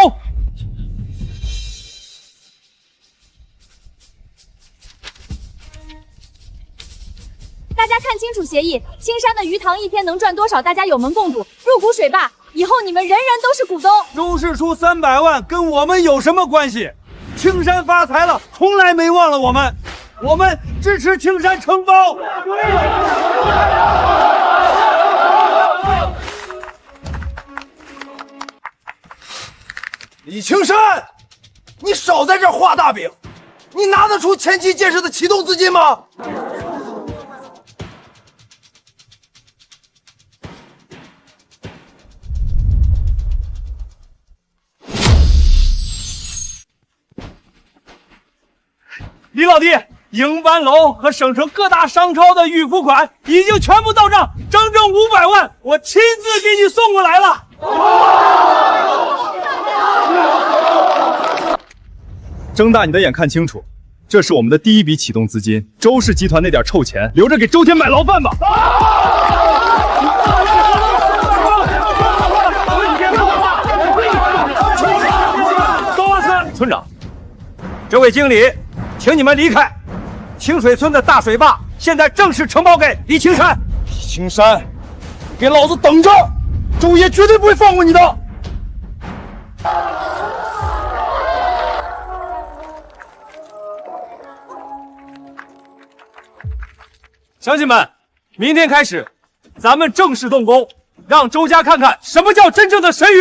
大家看清楚协议，青山的鱼塘一天能赚多少，大家有目共睹。入股水坝，以后你们人人都是股东。周氏出300万，跟我们有什么关系？青山发财了，从来没忘了我们。我们支持青山承包。李青山，你少在这画大饼，你拿得出前期建设的启动资金吗？李老弟，营班楼和省城各大商超的预付款已经全部到账，整整500万，我亲自给你送过来了。睁大你的眼看清楚，这是我们的第一笔启动资金，周氏集团那点臭钱留着给周天买牢饭吧。高阿斯，村长，这位经理，请你们离开。清水村的大水坝现在正式承包给李青山。李青山，给老子等着！周爷绝对不会放过你的。乡亲们，明天开始，咱们正式动工，让周家看看什么叫真正的神鱼。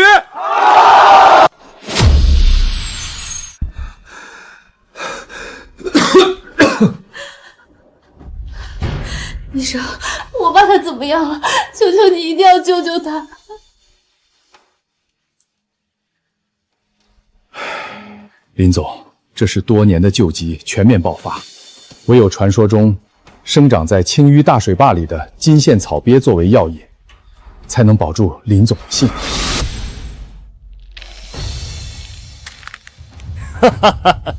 医生，我爸他怎么样了？求求你一定要救救他！林总，这是多年的旧疾全面爆发，唯有传说中生长在青淤大水坝里的金线草鳖作为药引，才能保住林总的性命。哈哈哈！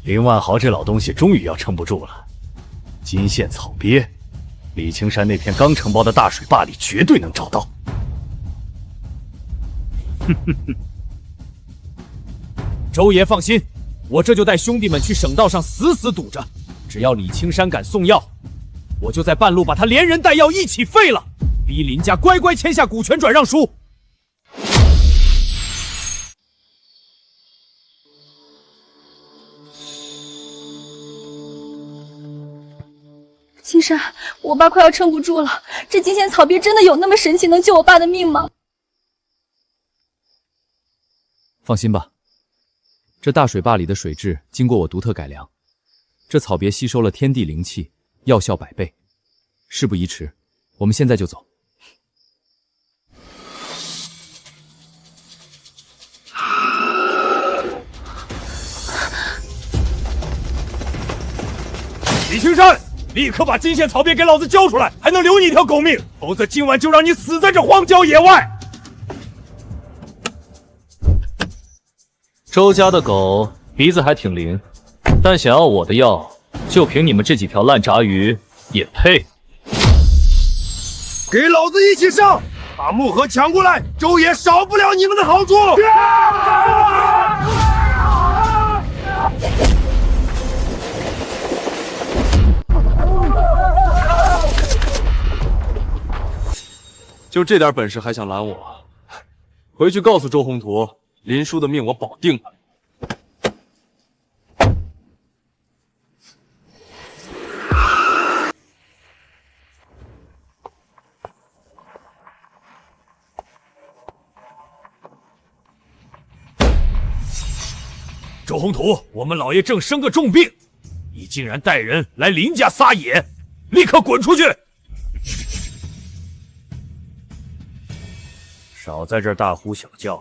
林万豪这老东西终于要撑不住了。金线草鳖，李青山那片刚承包的大水坝里绝对能找到。哼哼哼！周爷放心，我这就带兄弟们去省道上死死堵着，只要李青山敢送药，我就在半路把他连人带药一起废了，逼林家乖乖签下股权转让书。青山，我爸快要撑不住了，这金线草鳖真的有那么神奇，能救我爸的命吗？放心吧，这大水坝里的水质经过我独特改良，这草鳖吸收了天地灵气，药效100倍。事不宜迟，我们现在就走。李青山，立刻把金线草鳖给老子交出来，还能留你一条狗命，否则今晚就让你死在这荒郊野外。周家的狗鼻子还挺灵，但想要我的药，就凭你们这几条烂杂鱼也配？给老子一起上！把木盒抢过来，周爷少不了你们的好处。就这点本事还想拦我？回去告诉周宏图，林叔的命我保定了。周宏图，我们老爷正生个重病，你竟然带人来林家撒野，立刻滚出去！少在这儿大呼小叫，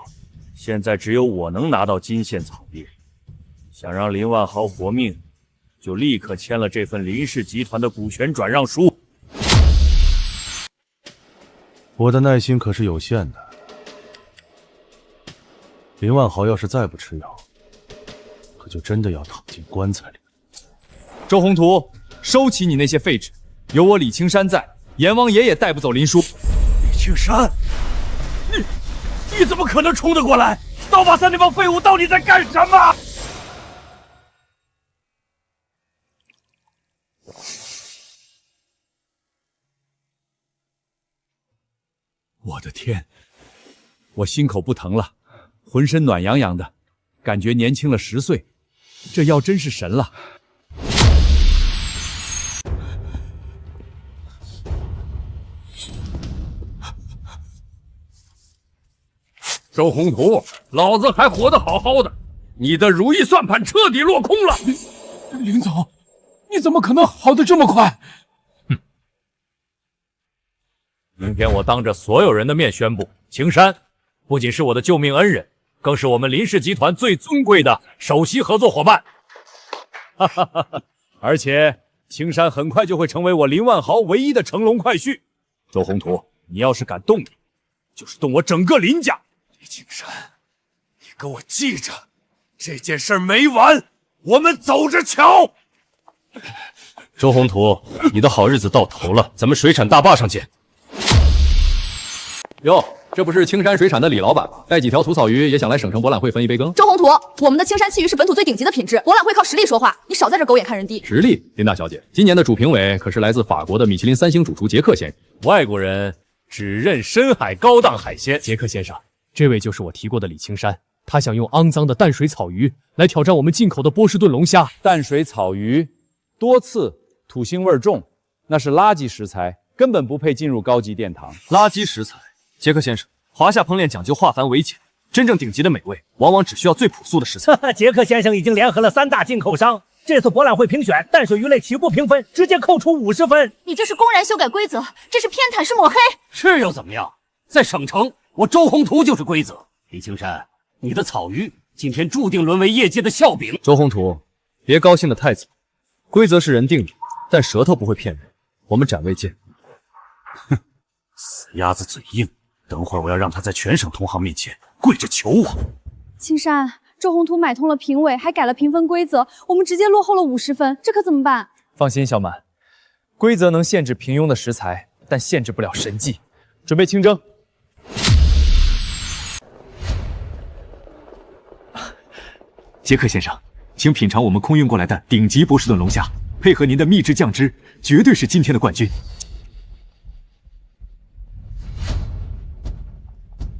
现在只有我能拿到金线草鳖。想让林万豪活命，就立刻签了这份林氏集团的股权转让书。我的耐心可是有限的。林万豪要是再不吃药，可就真的要躺进棺材里了。周宏图，收起你那些废纸，有我李青山在，阎王爷也带不走林叔。李青山，你怎么可能冲得过来？刀疤山那帮废物到底在干什么？我的天，我心口不疼了，浑身暖洋洋的，感觉年轻了10岁，这药真是神了。周宏图，老子还活得好好的，你的如意算盘彻底落空了。林总，你怎么可能好得这么快？明天我当着所有人的面宣布，青山不仅是我的救命恩人，更是我们林氏集团最尊贵的首席合作伙伴。哈哈哈哈！而且青山很快就会成为我林万豪唯一的乘龙快婿。周宏图，你要是敢动你，就是动我整个林家。李青山，你给我记着，这件事没完，我们走着瞧。周宏图，你的好日子到头了，咱们水产大坝上见。哟，这不是青山水产的李老板吗？带几条土草鱼也想来省城博览会分一杯羹？周宏图，我们的青山气鱼是本土最顶级的品质，博览会靠实力说话，你少在这狗眼看人低。实力，林大小姐，今年的主评委可是来自法国的米其林3星主厨杰克先生。外国人只认深海高档海鲜。杰克先生，这位就是我提过的李青山，他想用肮脏的淡水草鱼来挑战我们进口的波士顿龙虾。淡水草鱼多刺，土腥味重，那是垃圾食材，根本不配进入高级殿堂。垃圾食材，杰克先生，华夏烹炼讲究化繁为简，真正顶级的美味往往只需要最朴素的食材。杰克先生已经联合了3大进口商，这次博览会评选淡水鱼类起步评分直接扣除50分。你这是公然修改规则，这是偏袒，是抹黑。是又怎么样？在省城，我周宏图就是规则。李青山，你的草鱼今天注定沦为业界的笑柄。周宏图，别高兴得太早，规则是人定的，但舌头不会骗人。我们展位见。死鸭子嘴硬，等会儿我要让他在全省同行面前跪着求我。青山，周宏图买通了评委，还改了评分规则，我们直接落后了50分，这可怎么办？放心，小满，规则能限制平庸的食材，但限制不了神技。准备清蒸。杰克先生，请品尝我们空运过来的顶级波士顿龙虾，配合您的秘制酱汁，绝对是今天的冠军。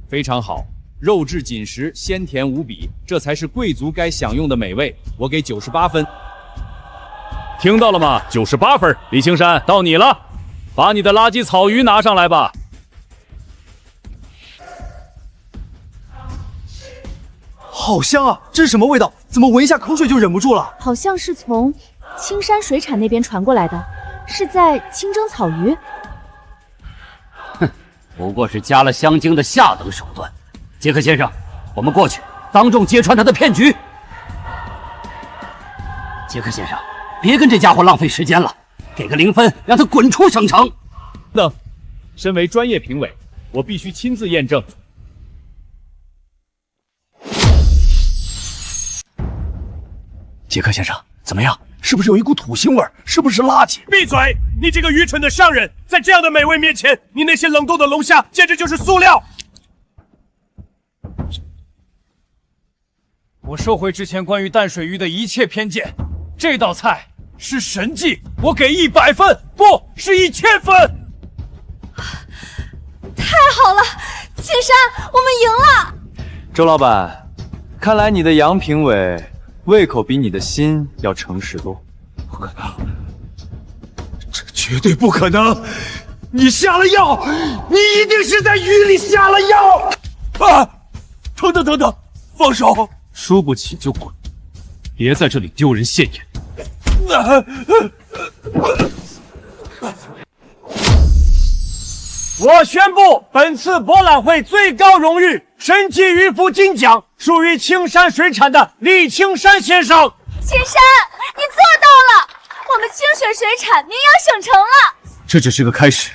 非常好，肉质紧实，鲜甜无比，这才是贵族该享用的美味。我给98分。听到了吗？98分。李青山，到你了，把你的垃圾草鱼拿上来吧。好香啊！这是什么味道？怎么闻一下口水就忍不住了？好像是从青山水产那边传过来的，是在清蒸草鱼。哼，不过是加了香精的下等手段。杰克先生，我们过去当众揭穿他的骗局。杰克先生，别跟这家伙浪费时间了，给个0分，让他滚出省城。等，身为专业评委，我必须亲自验证。杰克先生，怎么样？是不是有一股土腥味？是不是垃圾？闭嘴！你这个愚蠢的商人，在这样的美味面前，你那些冷冻的龙虾简直就是塑料！我收回之前关于淡水鱼的一切偏见，这道菜是神迹，我给100分，不是1000分！太好了，青山，我们赢了！周老板，看来你的杨评委胃口比你的心要诚实多。不可能，这绝对不可能！你下了药，你一定是在鱼里下了药！啊！等，放手！输不起就滚，别在这里丢人现眼。我宣布，本次博览会最高荣誉神奇渔夫金奖属于青山水产的李青山先生。青山，你做到了！我们清水水产名扬省城了。这只是个开始。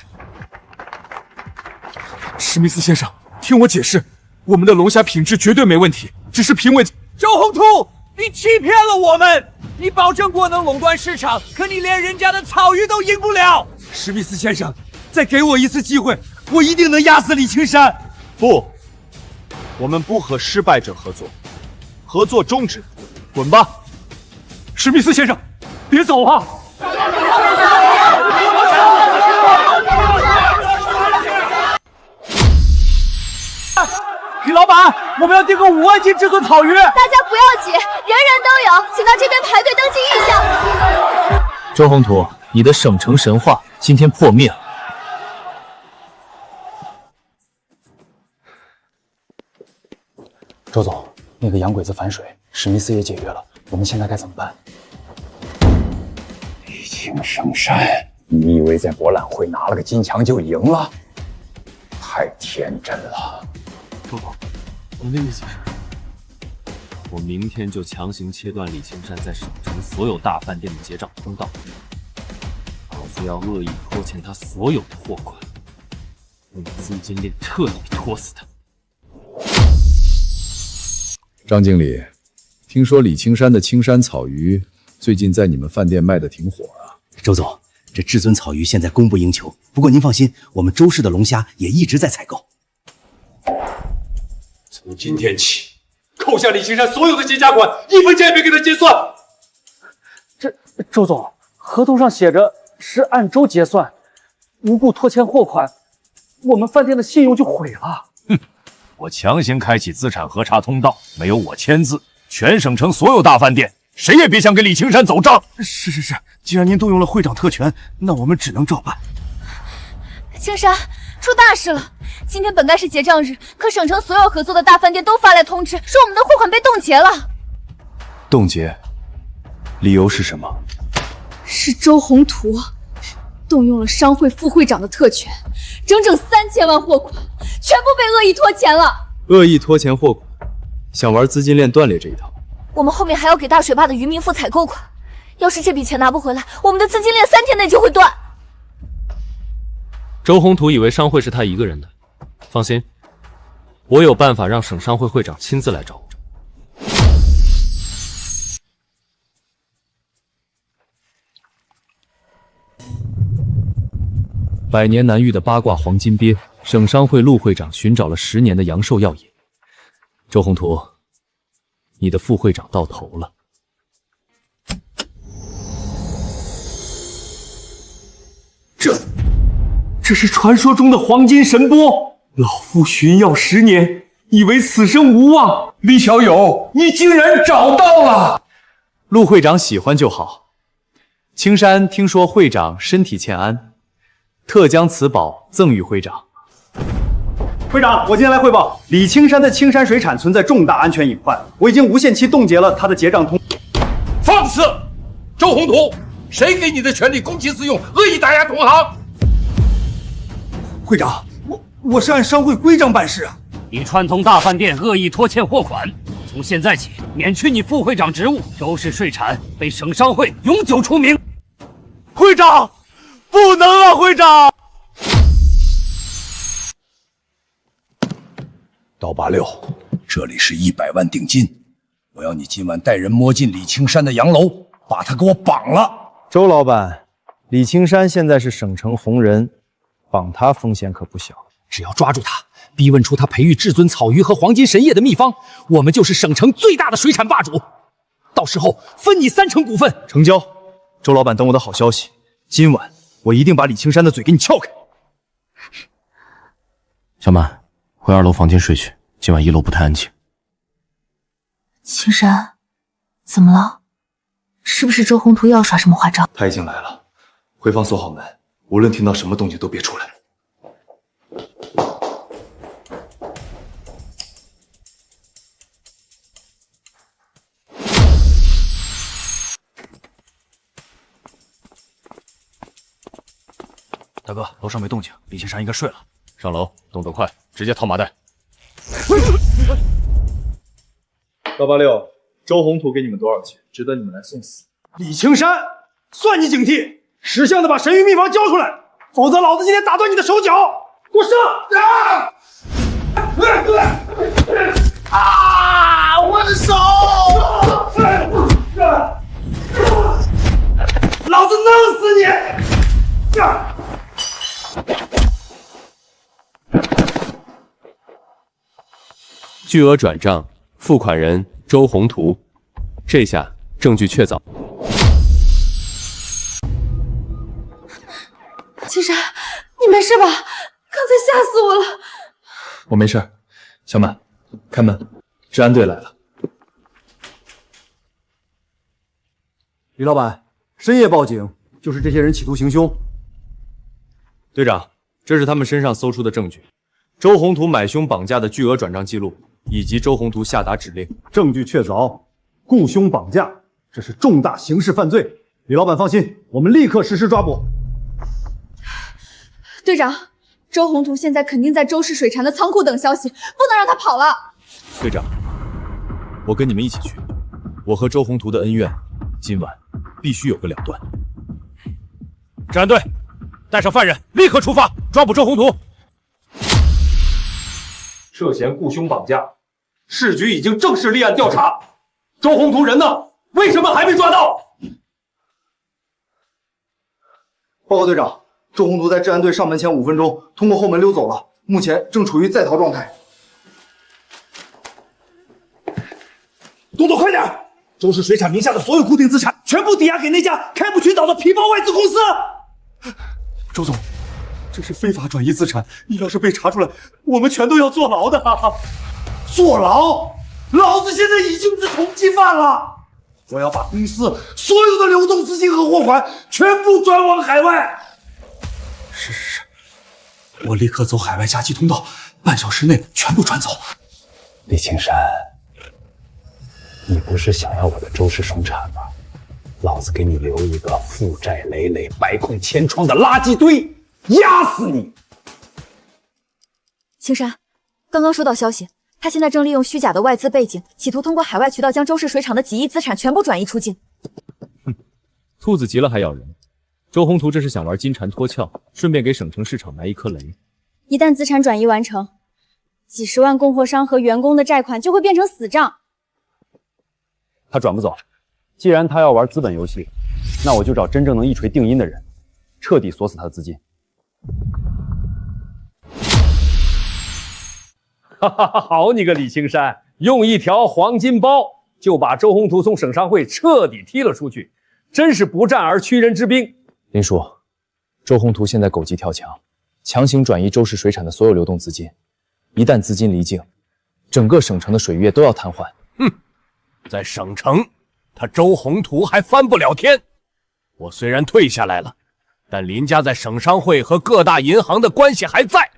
史密斯先生，听我解释，我们的龙虾品质绝对没问题，只是评委……周宏图，你欺骗了我们！你保证过能垄断市场，可你连人家的草鱼都赢不了。史密斯先生，再给我一次机会，我一定能压死李青山。不，我们不和失败者合作，合作终止，滚吧！史密斯先生，别走啊！李老板，我们要订购5万斤至尊草鱼。大家不要急，人人都有，请到这边排队登记意向。周宏图，你的省城神话今天破灭了。周总，那个洋鬼子反水，史密斯也解约了，我们现在该怎么办？李青山，你以为在博览会拿了个金墙就赢了？太天真了。周总，您的意思是，我明天就强行切断李青山在省城所有大饭店的结账通道，老子要恶意拖欠他所有的货款，用资金链彻底拖死他。张经理，听说李青山的青山草鱼最近在你们饭店卖的挺火啊。周总，这至尊草鱼现在供不应求，不过您放心，我们周氏的龙虾也一直在采购。从今天起，扣下李青山所有的结价款，1分钱也别给他结算。周总，合同上写着是按周结算，无故拖欠货款，我们饭店的信用就毁了。哼，我强行开启资产核查通道，没有我签字，全省城所有大饭店谁也别想给李青山走账。是，既然您动用了会长特权，那我们只能照办。青山，出大事了！今天本该是结账日，可省城所有合作的大饭店都发来通知，说我们的货款被冻结了。冻结，理由是什么？是周宏图动用了商会副会长的特权，整整3000万货款全部被恶意拖钱了。恶意拖钱货款，想玩资金链断裂这一套。我们后面还要给大水坝的渔民付采购款，要是这笔钱拿不回来，我们的资金链3天内就会断。周宏图以为商会是他一个人的，放心，我有办法让省商会会长亲自来找我。百年难遇的八卦黄金鳖，省商会陆会长寻找了10年的阳寿药引。周宏图，你的副会长到头了。这是传说中的黄金神钵，老夫寻药10年，以为此生无望。李小友，你竟然找到了！陆会长喜欢就好。青山听说会长身体欠安，特将此宝赠予会长。会长，我今天来汇报，李青山的青山水产存在重大安全隐患，我已经无限期冻结了他的结账通。放肆！周宏图，谁给你的权利公器私用，恶意打压同行？会长，我是按商会规章办事啊。你串通大饭店恶意拖欠货款，从现在起免去你副会长职务，周氏水产被省商会永久除名。会长，不能啊，会长！刀疤6，这里是100万定金，我要你今晚带人摸进李青山的洋楼，把他给我绑了。周老板，李青山现在是省城红人，绑他风险可不小。只要抓住他，逼问出他培育至尊草鱼和黄金神叶的秘方，我们就是省城最大的水产霸主。到时候分你3成股份。成交。周老板，等我的好消息，今晚我一定把李青山的嘴给你撬开。小满，回2楼房间睡去，今晚1楼不太安静。青山，怎么了？是不是周宏图又要耍什么花招？他已经来了，回房锁好门，无论听到什么动静都别出来。大哥，楼上没动静，李青山应该睡了。上楼，动作快，直接套麻袋。刀疤6，周宏图给你们多少钱，值得你们来送死？李青山，算你警惕，识相的把神谕秘方交出来，否则老子今天打断你的手脚！给我上！啊！我的手！老子弄死你！巨额转账，付款人周宏图。这下证据确凿。青山，你没事吧？刚才吓死我了。我没事。小满，开门，治安队来了。李老板，深夜报警，就是这些人企图行凶。队长，这是他们身上搜出的证据，周宏图买凶绑架的巨额转账记录，以及周宏图下达指令，证据确凿，雇凶绑架，这是重大刑事犯罪。李老板放心，我们立刻实施抓捕。队长，周宏图现在肯定在周氏水产的仓库等消息，不能让他跑了。队长，我跟你们一起去，我和周宏图的恩怨，今晚必须有个了断。治安队，带上犯人，立刻出发，抓捕周宏图。涉嫌雇凶绑架，市局已经正式立案调查。周宏图人呢？为什么还没抓到？报告队长，周宏图在治安队上门前5分钟通过后门溜走了，目前正处于在逃状态。动作快点！周氏水产名下的所有固定资产全部抵押给那家开普群岛的皮包外资公司。周总，这是非法转移资产，你要是被查出来，我们全都要坐牢的。坐牢？老子现在已经是通缉犯了！我要把公司所有的流动资金和货款全部转往海外。是，我立刻走海外加急通道，半小时内全部转走。李青山，你不是想要我的周氏水产吗？老子给你留一个负债累累、百孔千疮的垃圾堆，压死你！青山，刚刚收到消息，他现在正利用虚假的外资背景，企图通过海外渠道将周氏水产的几亿资产全部转移出境。兔子急了还咬人，周宏图这是想玩金蝉脱壳，顺便给省城市场埋一颗雷。一旦资产转移完成，几十万供货商和员工的债款就会变成死账。他转不走，既然他要玩资本游戏，那我就找真正能一锤定音的人，彻底锁死他的资金。哈哈哈！好你个李青山，用一条黄金包就把周宏图从省商会彻底踢了出去，真是不战而屈人之兵。林叔，周宏图现在狗急跳墙，强行转移周氏水产的所有流动资金，一旦资金离境，整个省城的水域业都要瘫痪。哼，在省城，他周宏图还翻不了天。我虽然退下来了，但林家在省商会和各大银行的关系还在。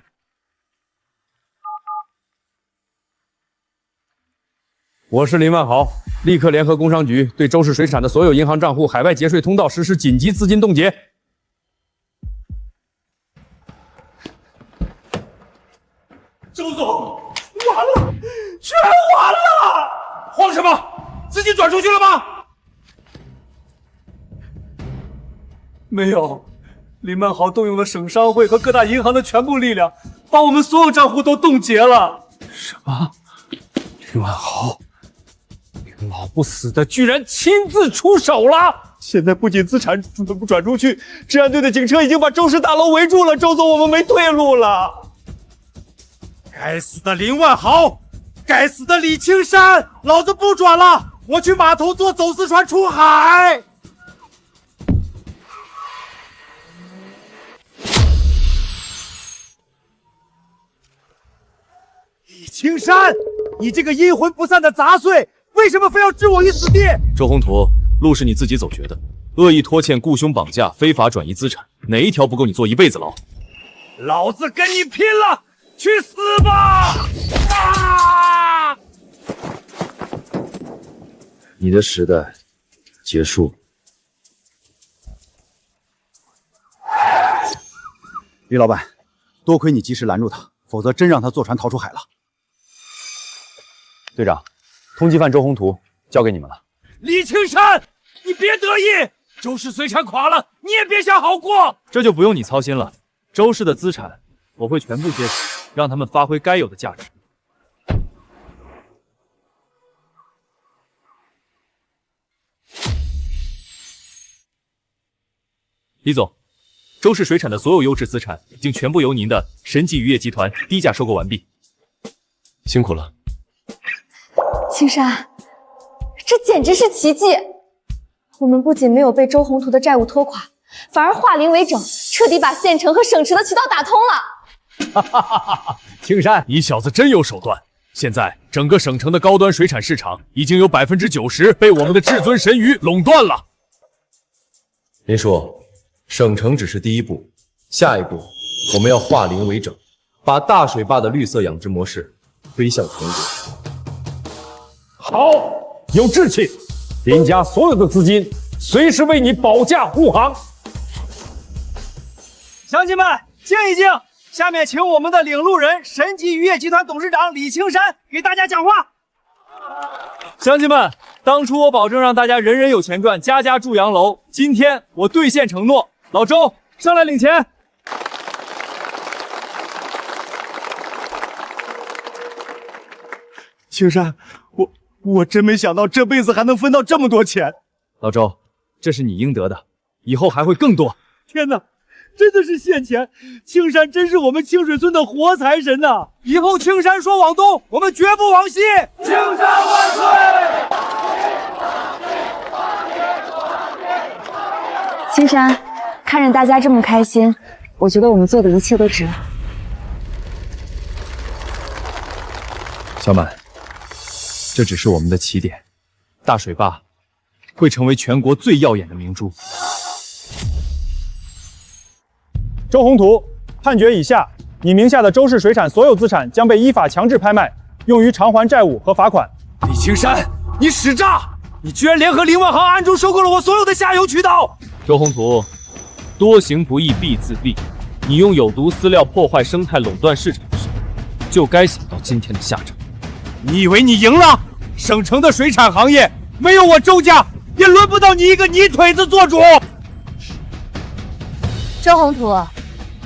我是林万豪，立刻联合工商局对周氏水产的所有银行账户海外节税通道实施紧急资金冻结。周总，完了，全完了！慌什么？资金转出去了吗？没有，林万豪动用了省商会和各大银行的全部力量，把我们所有账户都冻结了。什么？林万豪？老不死的居然亲自出手了！现在不仅资产不转出去，治安队的警车已经把周氏大楼围住了。周总，我们没退路了。该死的林万豪，该死的李青山，老子不转了，我去码头坐走私船出海。李青山，你这个阴魂不散的杂碎！为什么非要置我于死地？周宏图，路是你自己走绝的，恶意拖欠、雇凶绑架、非法转移资产，哪一条不够你坐一辈子牢？老子跟你拼了！去死吧！啊！你的时代结束。李老板，多亏你及时拦住他，否则真让他坐船逃出海了。队长，通缉犯周宏图交给你们了。李青山，你别得意，周氏水产垮了，你也别想好过。这就不用你操心了，周氏的资产我会全部接手，让他们发挥该有的价值。李总，周氏水产的所有优质资产已经全部由您的神迹渔业集团低价收购完毕，辛苦了。青山，这简直是奇迹！我们不仅没有被周宏图的债务拖垮，反而化零为整，彻底把县城和省池的渠道打通了。哈哈哈哈！青山，你小子真有手段！现在整个省城的高端水产市场已经有90%被我们的至尊神鱼垄断了。林叔，省城只是第一步，下一步我们要化零为整，把大水坝的绿色养殖模式推向全国。好，有志气！林家所有的资金随时为你保驾护航。乡亲们，静一静，下面请我们的领路人神迹渔业集团董事长李青山给大家讲话。乡亲们，当初我保证让大家人人有钱赚，家家住洋楼。今天我兑现承诺，老周上来领钱。青山，我真没想到这辈子还能分到这么多钱。老周，这是你应得的，以后还会更多。天哪，真的是现钱！青山真是我们清水村的活财神呐！以后青山说往东，我们绝不往西。青山万岁！青山，看着大家这么开心，我觉得我们做的一切都值了。小满，这只是我们的起点，大水坝会成为全国最耀眼的明珠。周宏图，判决以下，你名下的周氏水产所有资产将被依法强制拍卖，用于偿还债务和罚款。李青山，你使诈！你居然联合林万航暗中收购了我所有的下游渠道！周宏图，多行不义必自毙。你用有毒饲料破坏生态、垄断市场的时候，就该想到今天的下场。你以为你赢了？省城的水产行业没有我周家，也轮不到你一个泥腿子做主。周宏图，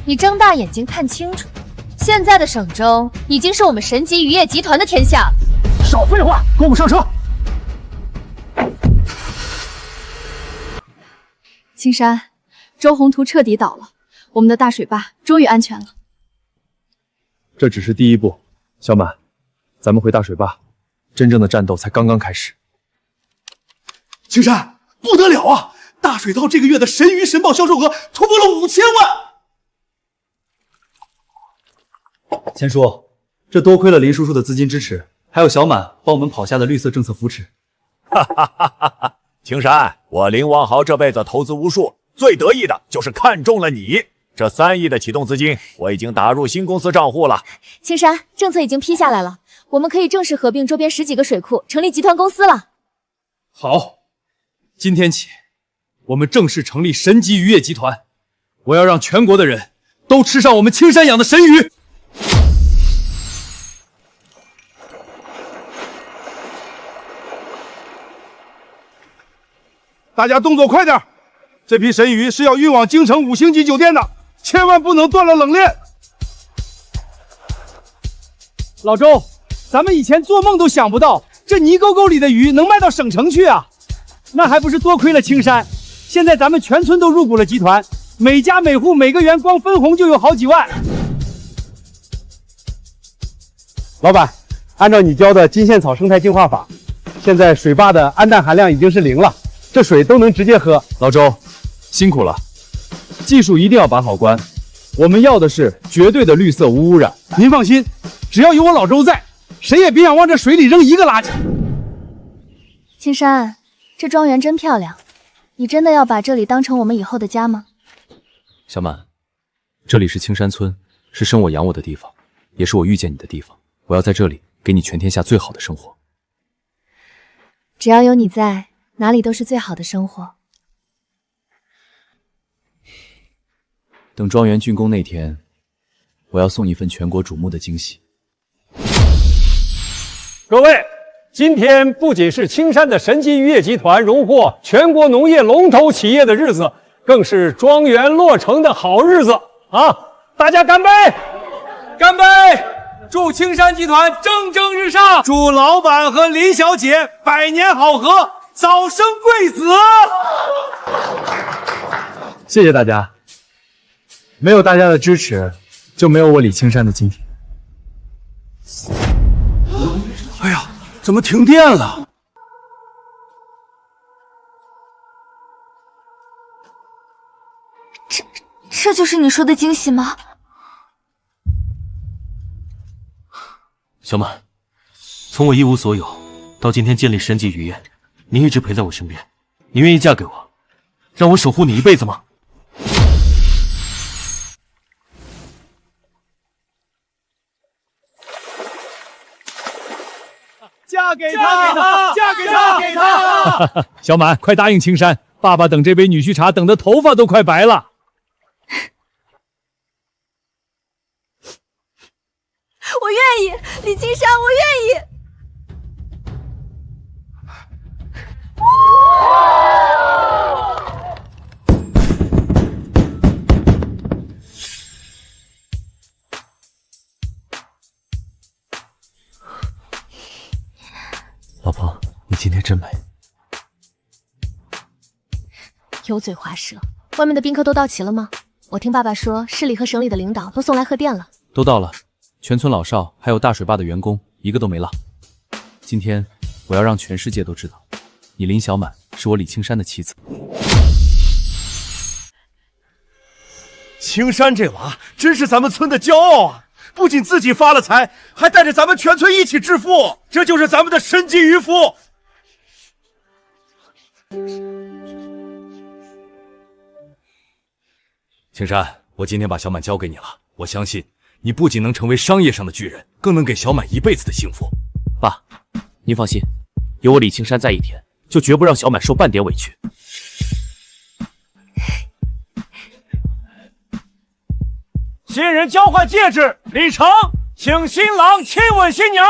你睁大眼睛看清楚，现在的省州已经是我们神级渔业集团的天下了。少废话，跟我们上车。青山，周宏图彻底倒了，我们的大水坝终于安全了。这只是第一步，小满，咱们回大水坝，真正的战斗才刚刚开始。青山，不得了啊！大水稻这个月的神鱼神鲍销售额突破了5000万。钱叔，这多亏了林叔叔的资金支持，还有小满帮我们跑下的绿色政策扶持。哈哈哈哈哈！青山，我林王豪这辈子投资无数，最得意的就是看中了你。这3亿的启动资金，我已经打入新公司账户了。青山，政策已经批下来了，我们可以正式合并周边10几个水库，成立集团公司了。好，今天起，我们正式成立神级渔业集团。我要让全国的人都吃上我们青山养的神鱼。大家动作快点，这批神鱼是要运往京城5星级酒店的，千万不能断了冷链。老周，咱们以前做梦都想不到，这泥沟沟里的鱼能卖到省城去啊！那还不是多亏了青山。现在咱们全村都入股了集团，每家每户每个员光分红就有好几万。老板，按照你教的金线草生态净化法，现在水坝的氨氮含量已经是0了，这水都能直接喝。老周，辛苦了，技术一定要把好关。我们要的是绝对的绿色无污染。您放心，只要有我老周在，谁也别想往这水里扔一个垃圾。青山，这庄园真漂亮，你真的要把这里当成我们以后的家吗？小满，这里是青山村，是生我养我的地方，也是我遇见你的地方。我要在这里给你全天下最好的生活。只要有你在，哪里都是最好的生活。等庄园竣工那天，我要送一份全国瞩目的惊喜。各位，今天不仅是青山的神级渔业集团荣获全国农业龙头企业的日子，更是庄园落成的好日子啊！大家干杯！干杯！祝青山集团蒸蒸日上，祝老板和林小姐百年好合，早生贵子。谢谢大家，没有大家的支持，就没有我李青山的今天。哎呀，怎么停电了？这就是你说的惊喜吗？小满，从我一无所有到今天建立神级渔业，你一直陪在我身边，你愿意嫁给我，让我守护你一辈子吗？嫁给他，嫁给他，给他！小满，快答应青山，爸爸等这杯女婿茶等的头发都快白了。我愿意，李青山，我愿意。老婆，你今天真美。油嘴滑舌，外面的宾客都到齐了吗？我听爸爸说，市里和省里的领导都送来贺电了。都到了，全村老少还有大水坝的员工一个都没落。今天我要让全世界都知道，你林小满是我李青山的妻子。青山这娃真是咱们村的骄傲啊！不仅自己发了财，还带着咱们全村一起致富，这就是咱们的神级渔夫。青山，我今天把小满交给你了，我相信你不仅能成为商业上的巨人，更能给小满一辈子的幸福。爸，您放心，有我李青山在一天，就绝不让小满受半点委屈。新人交换戒指，礼成，请新郎亲吻新娘。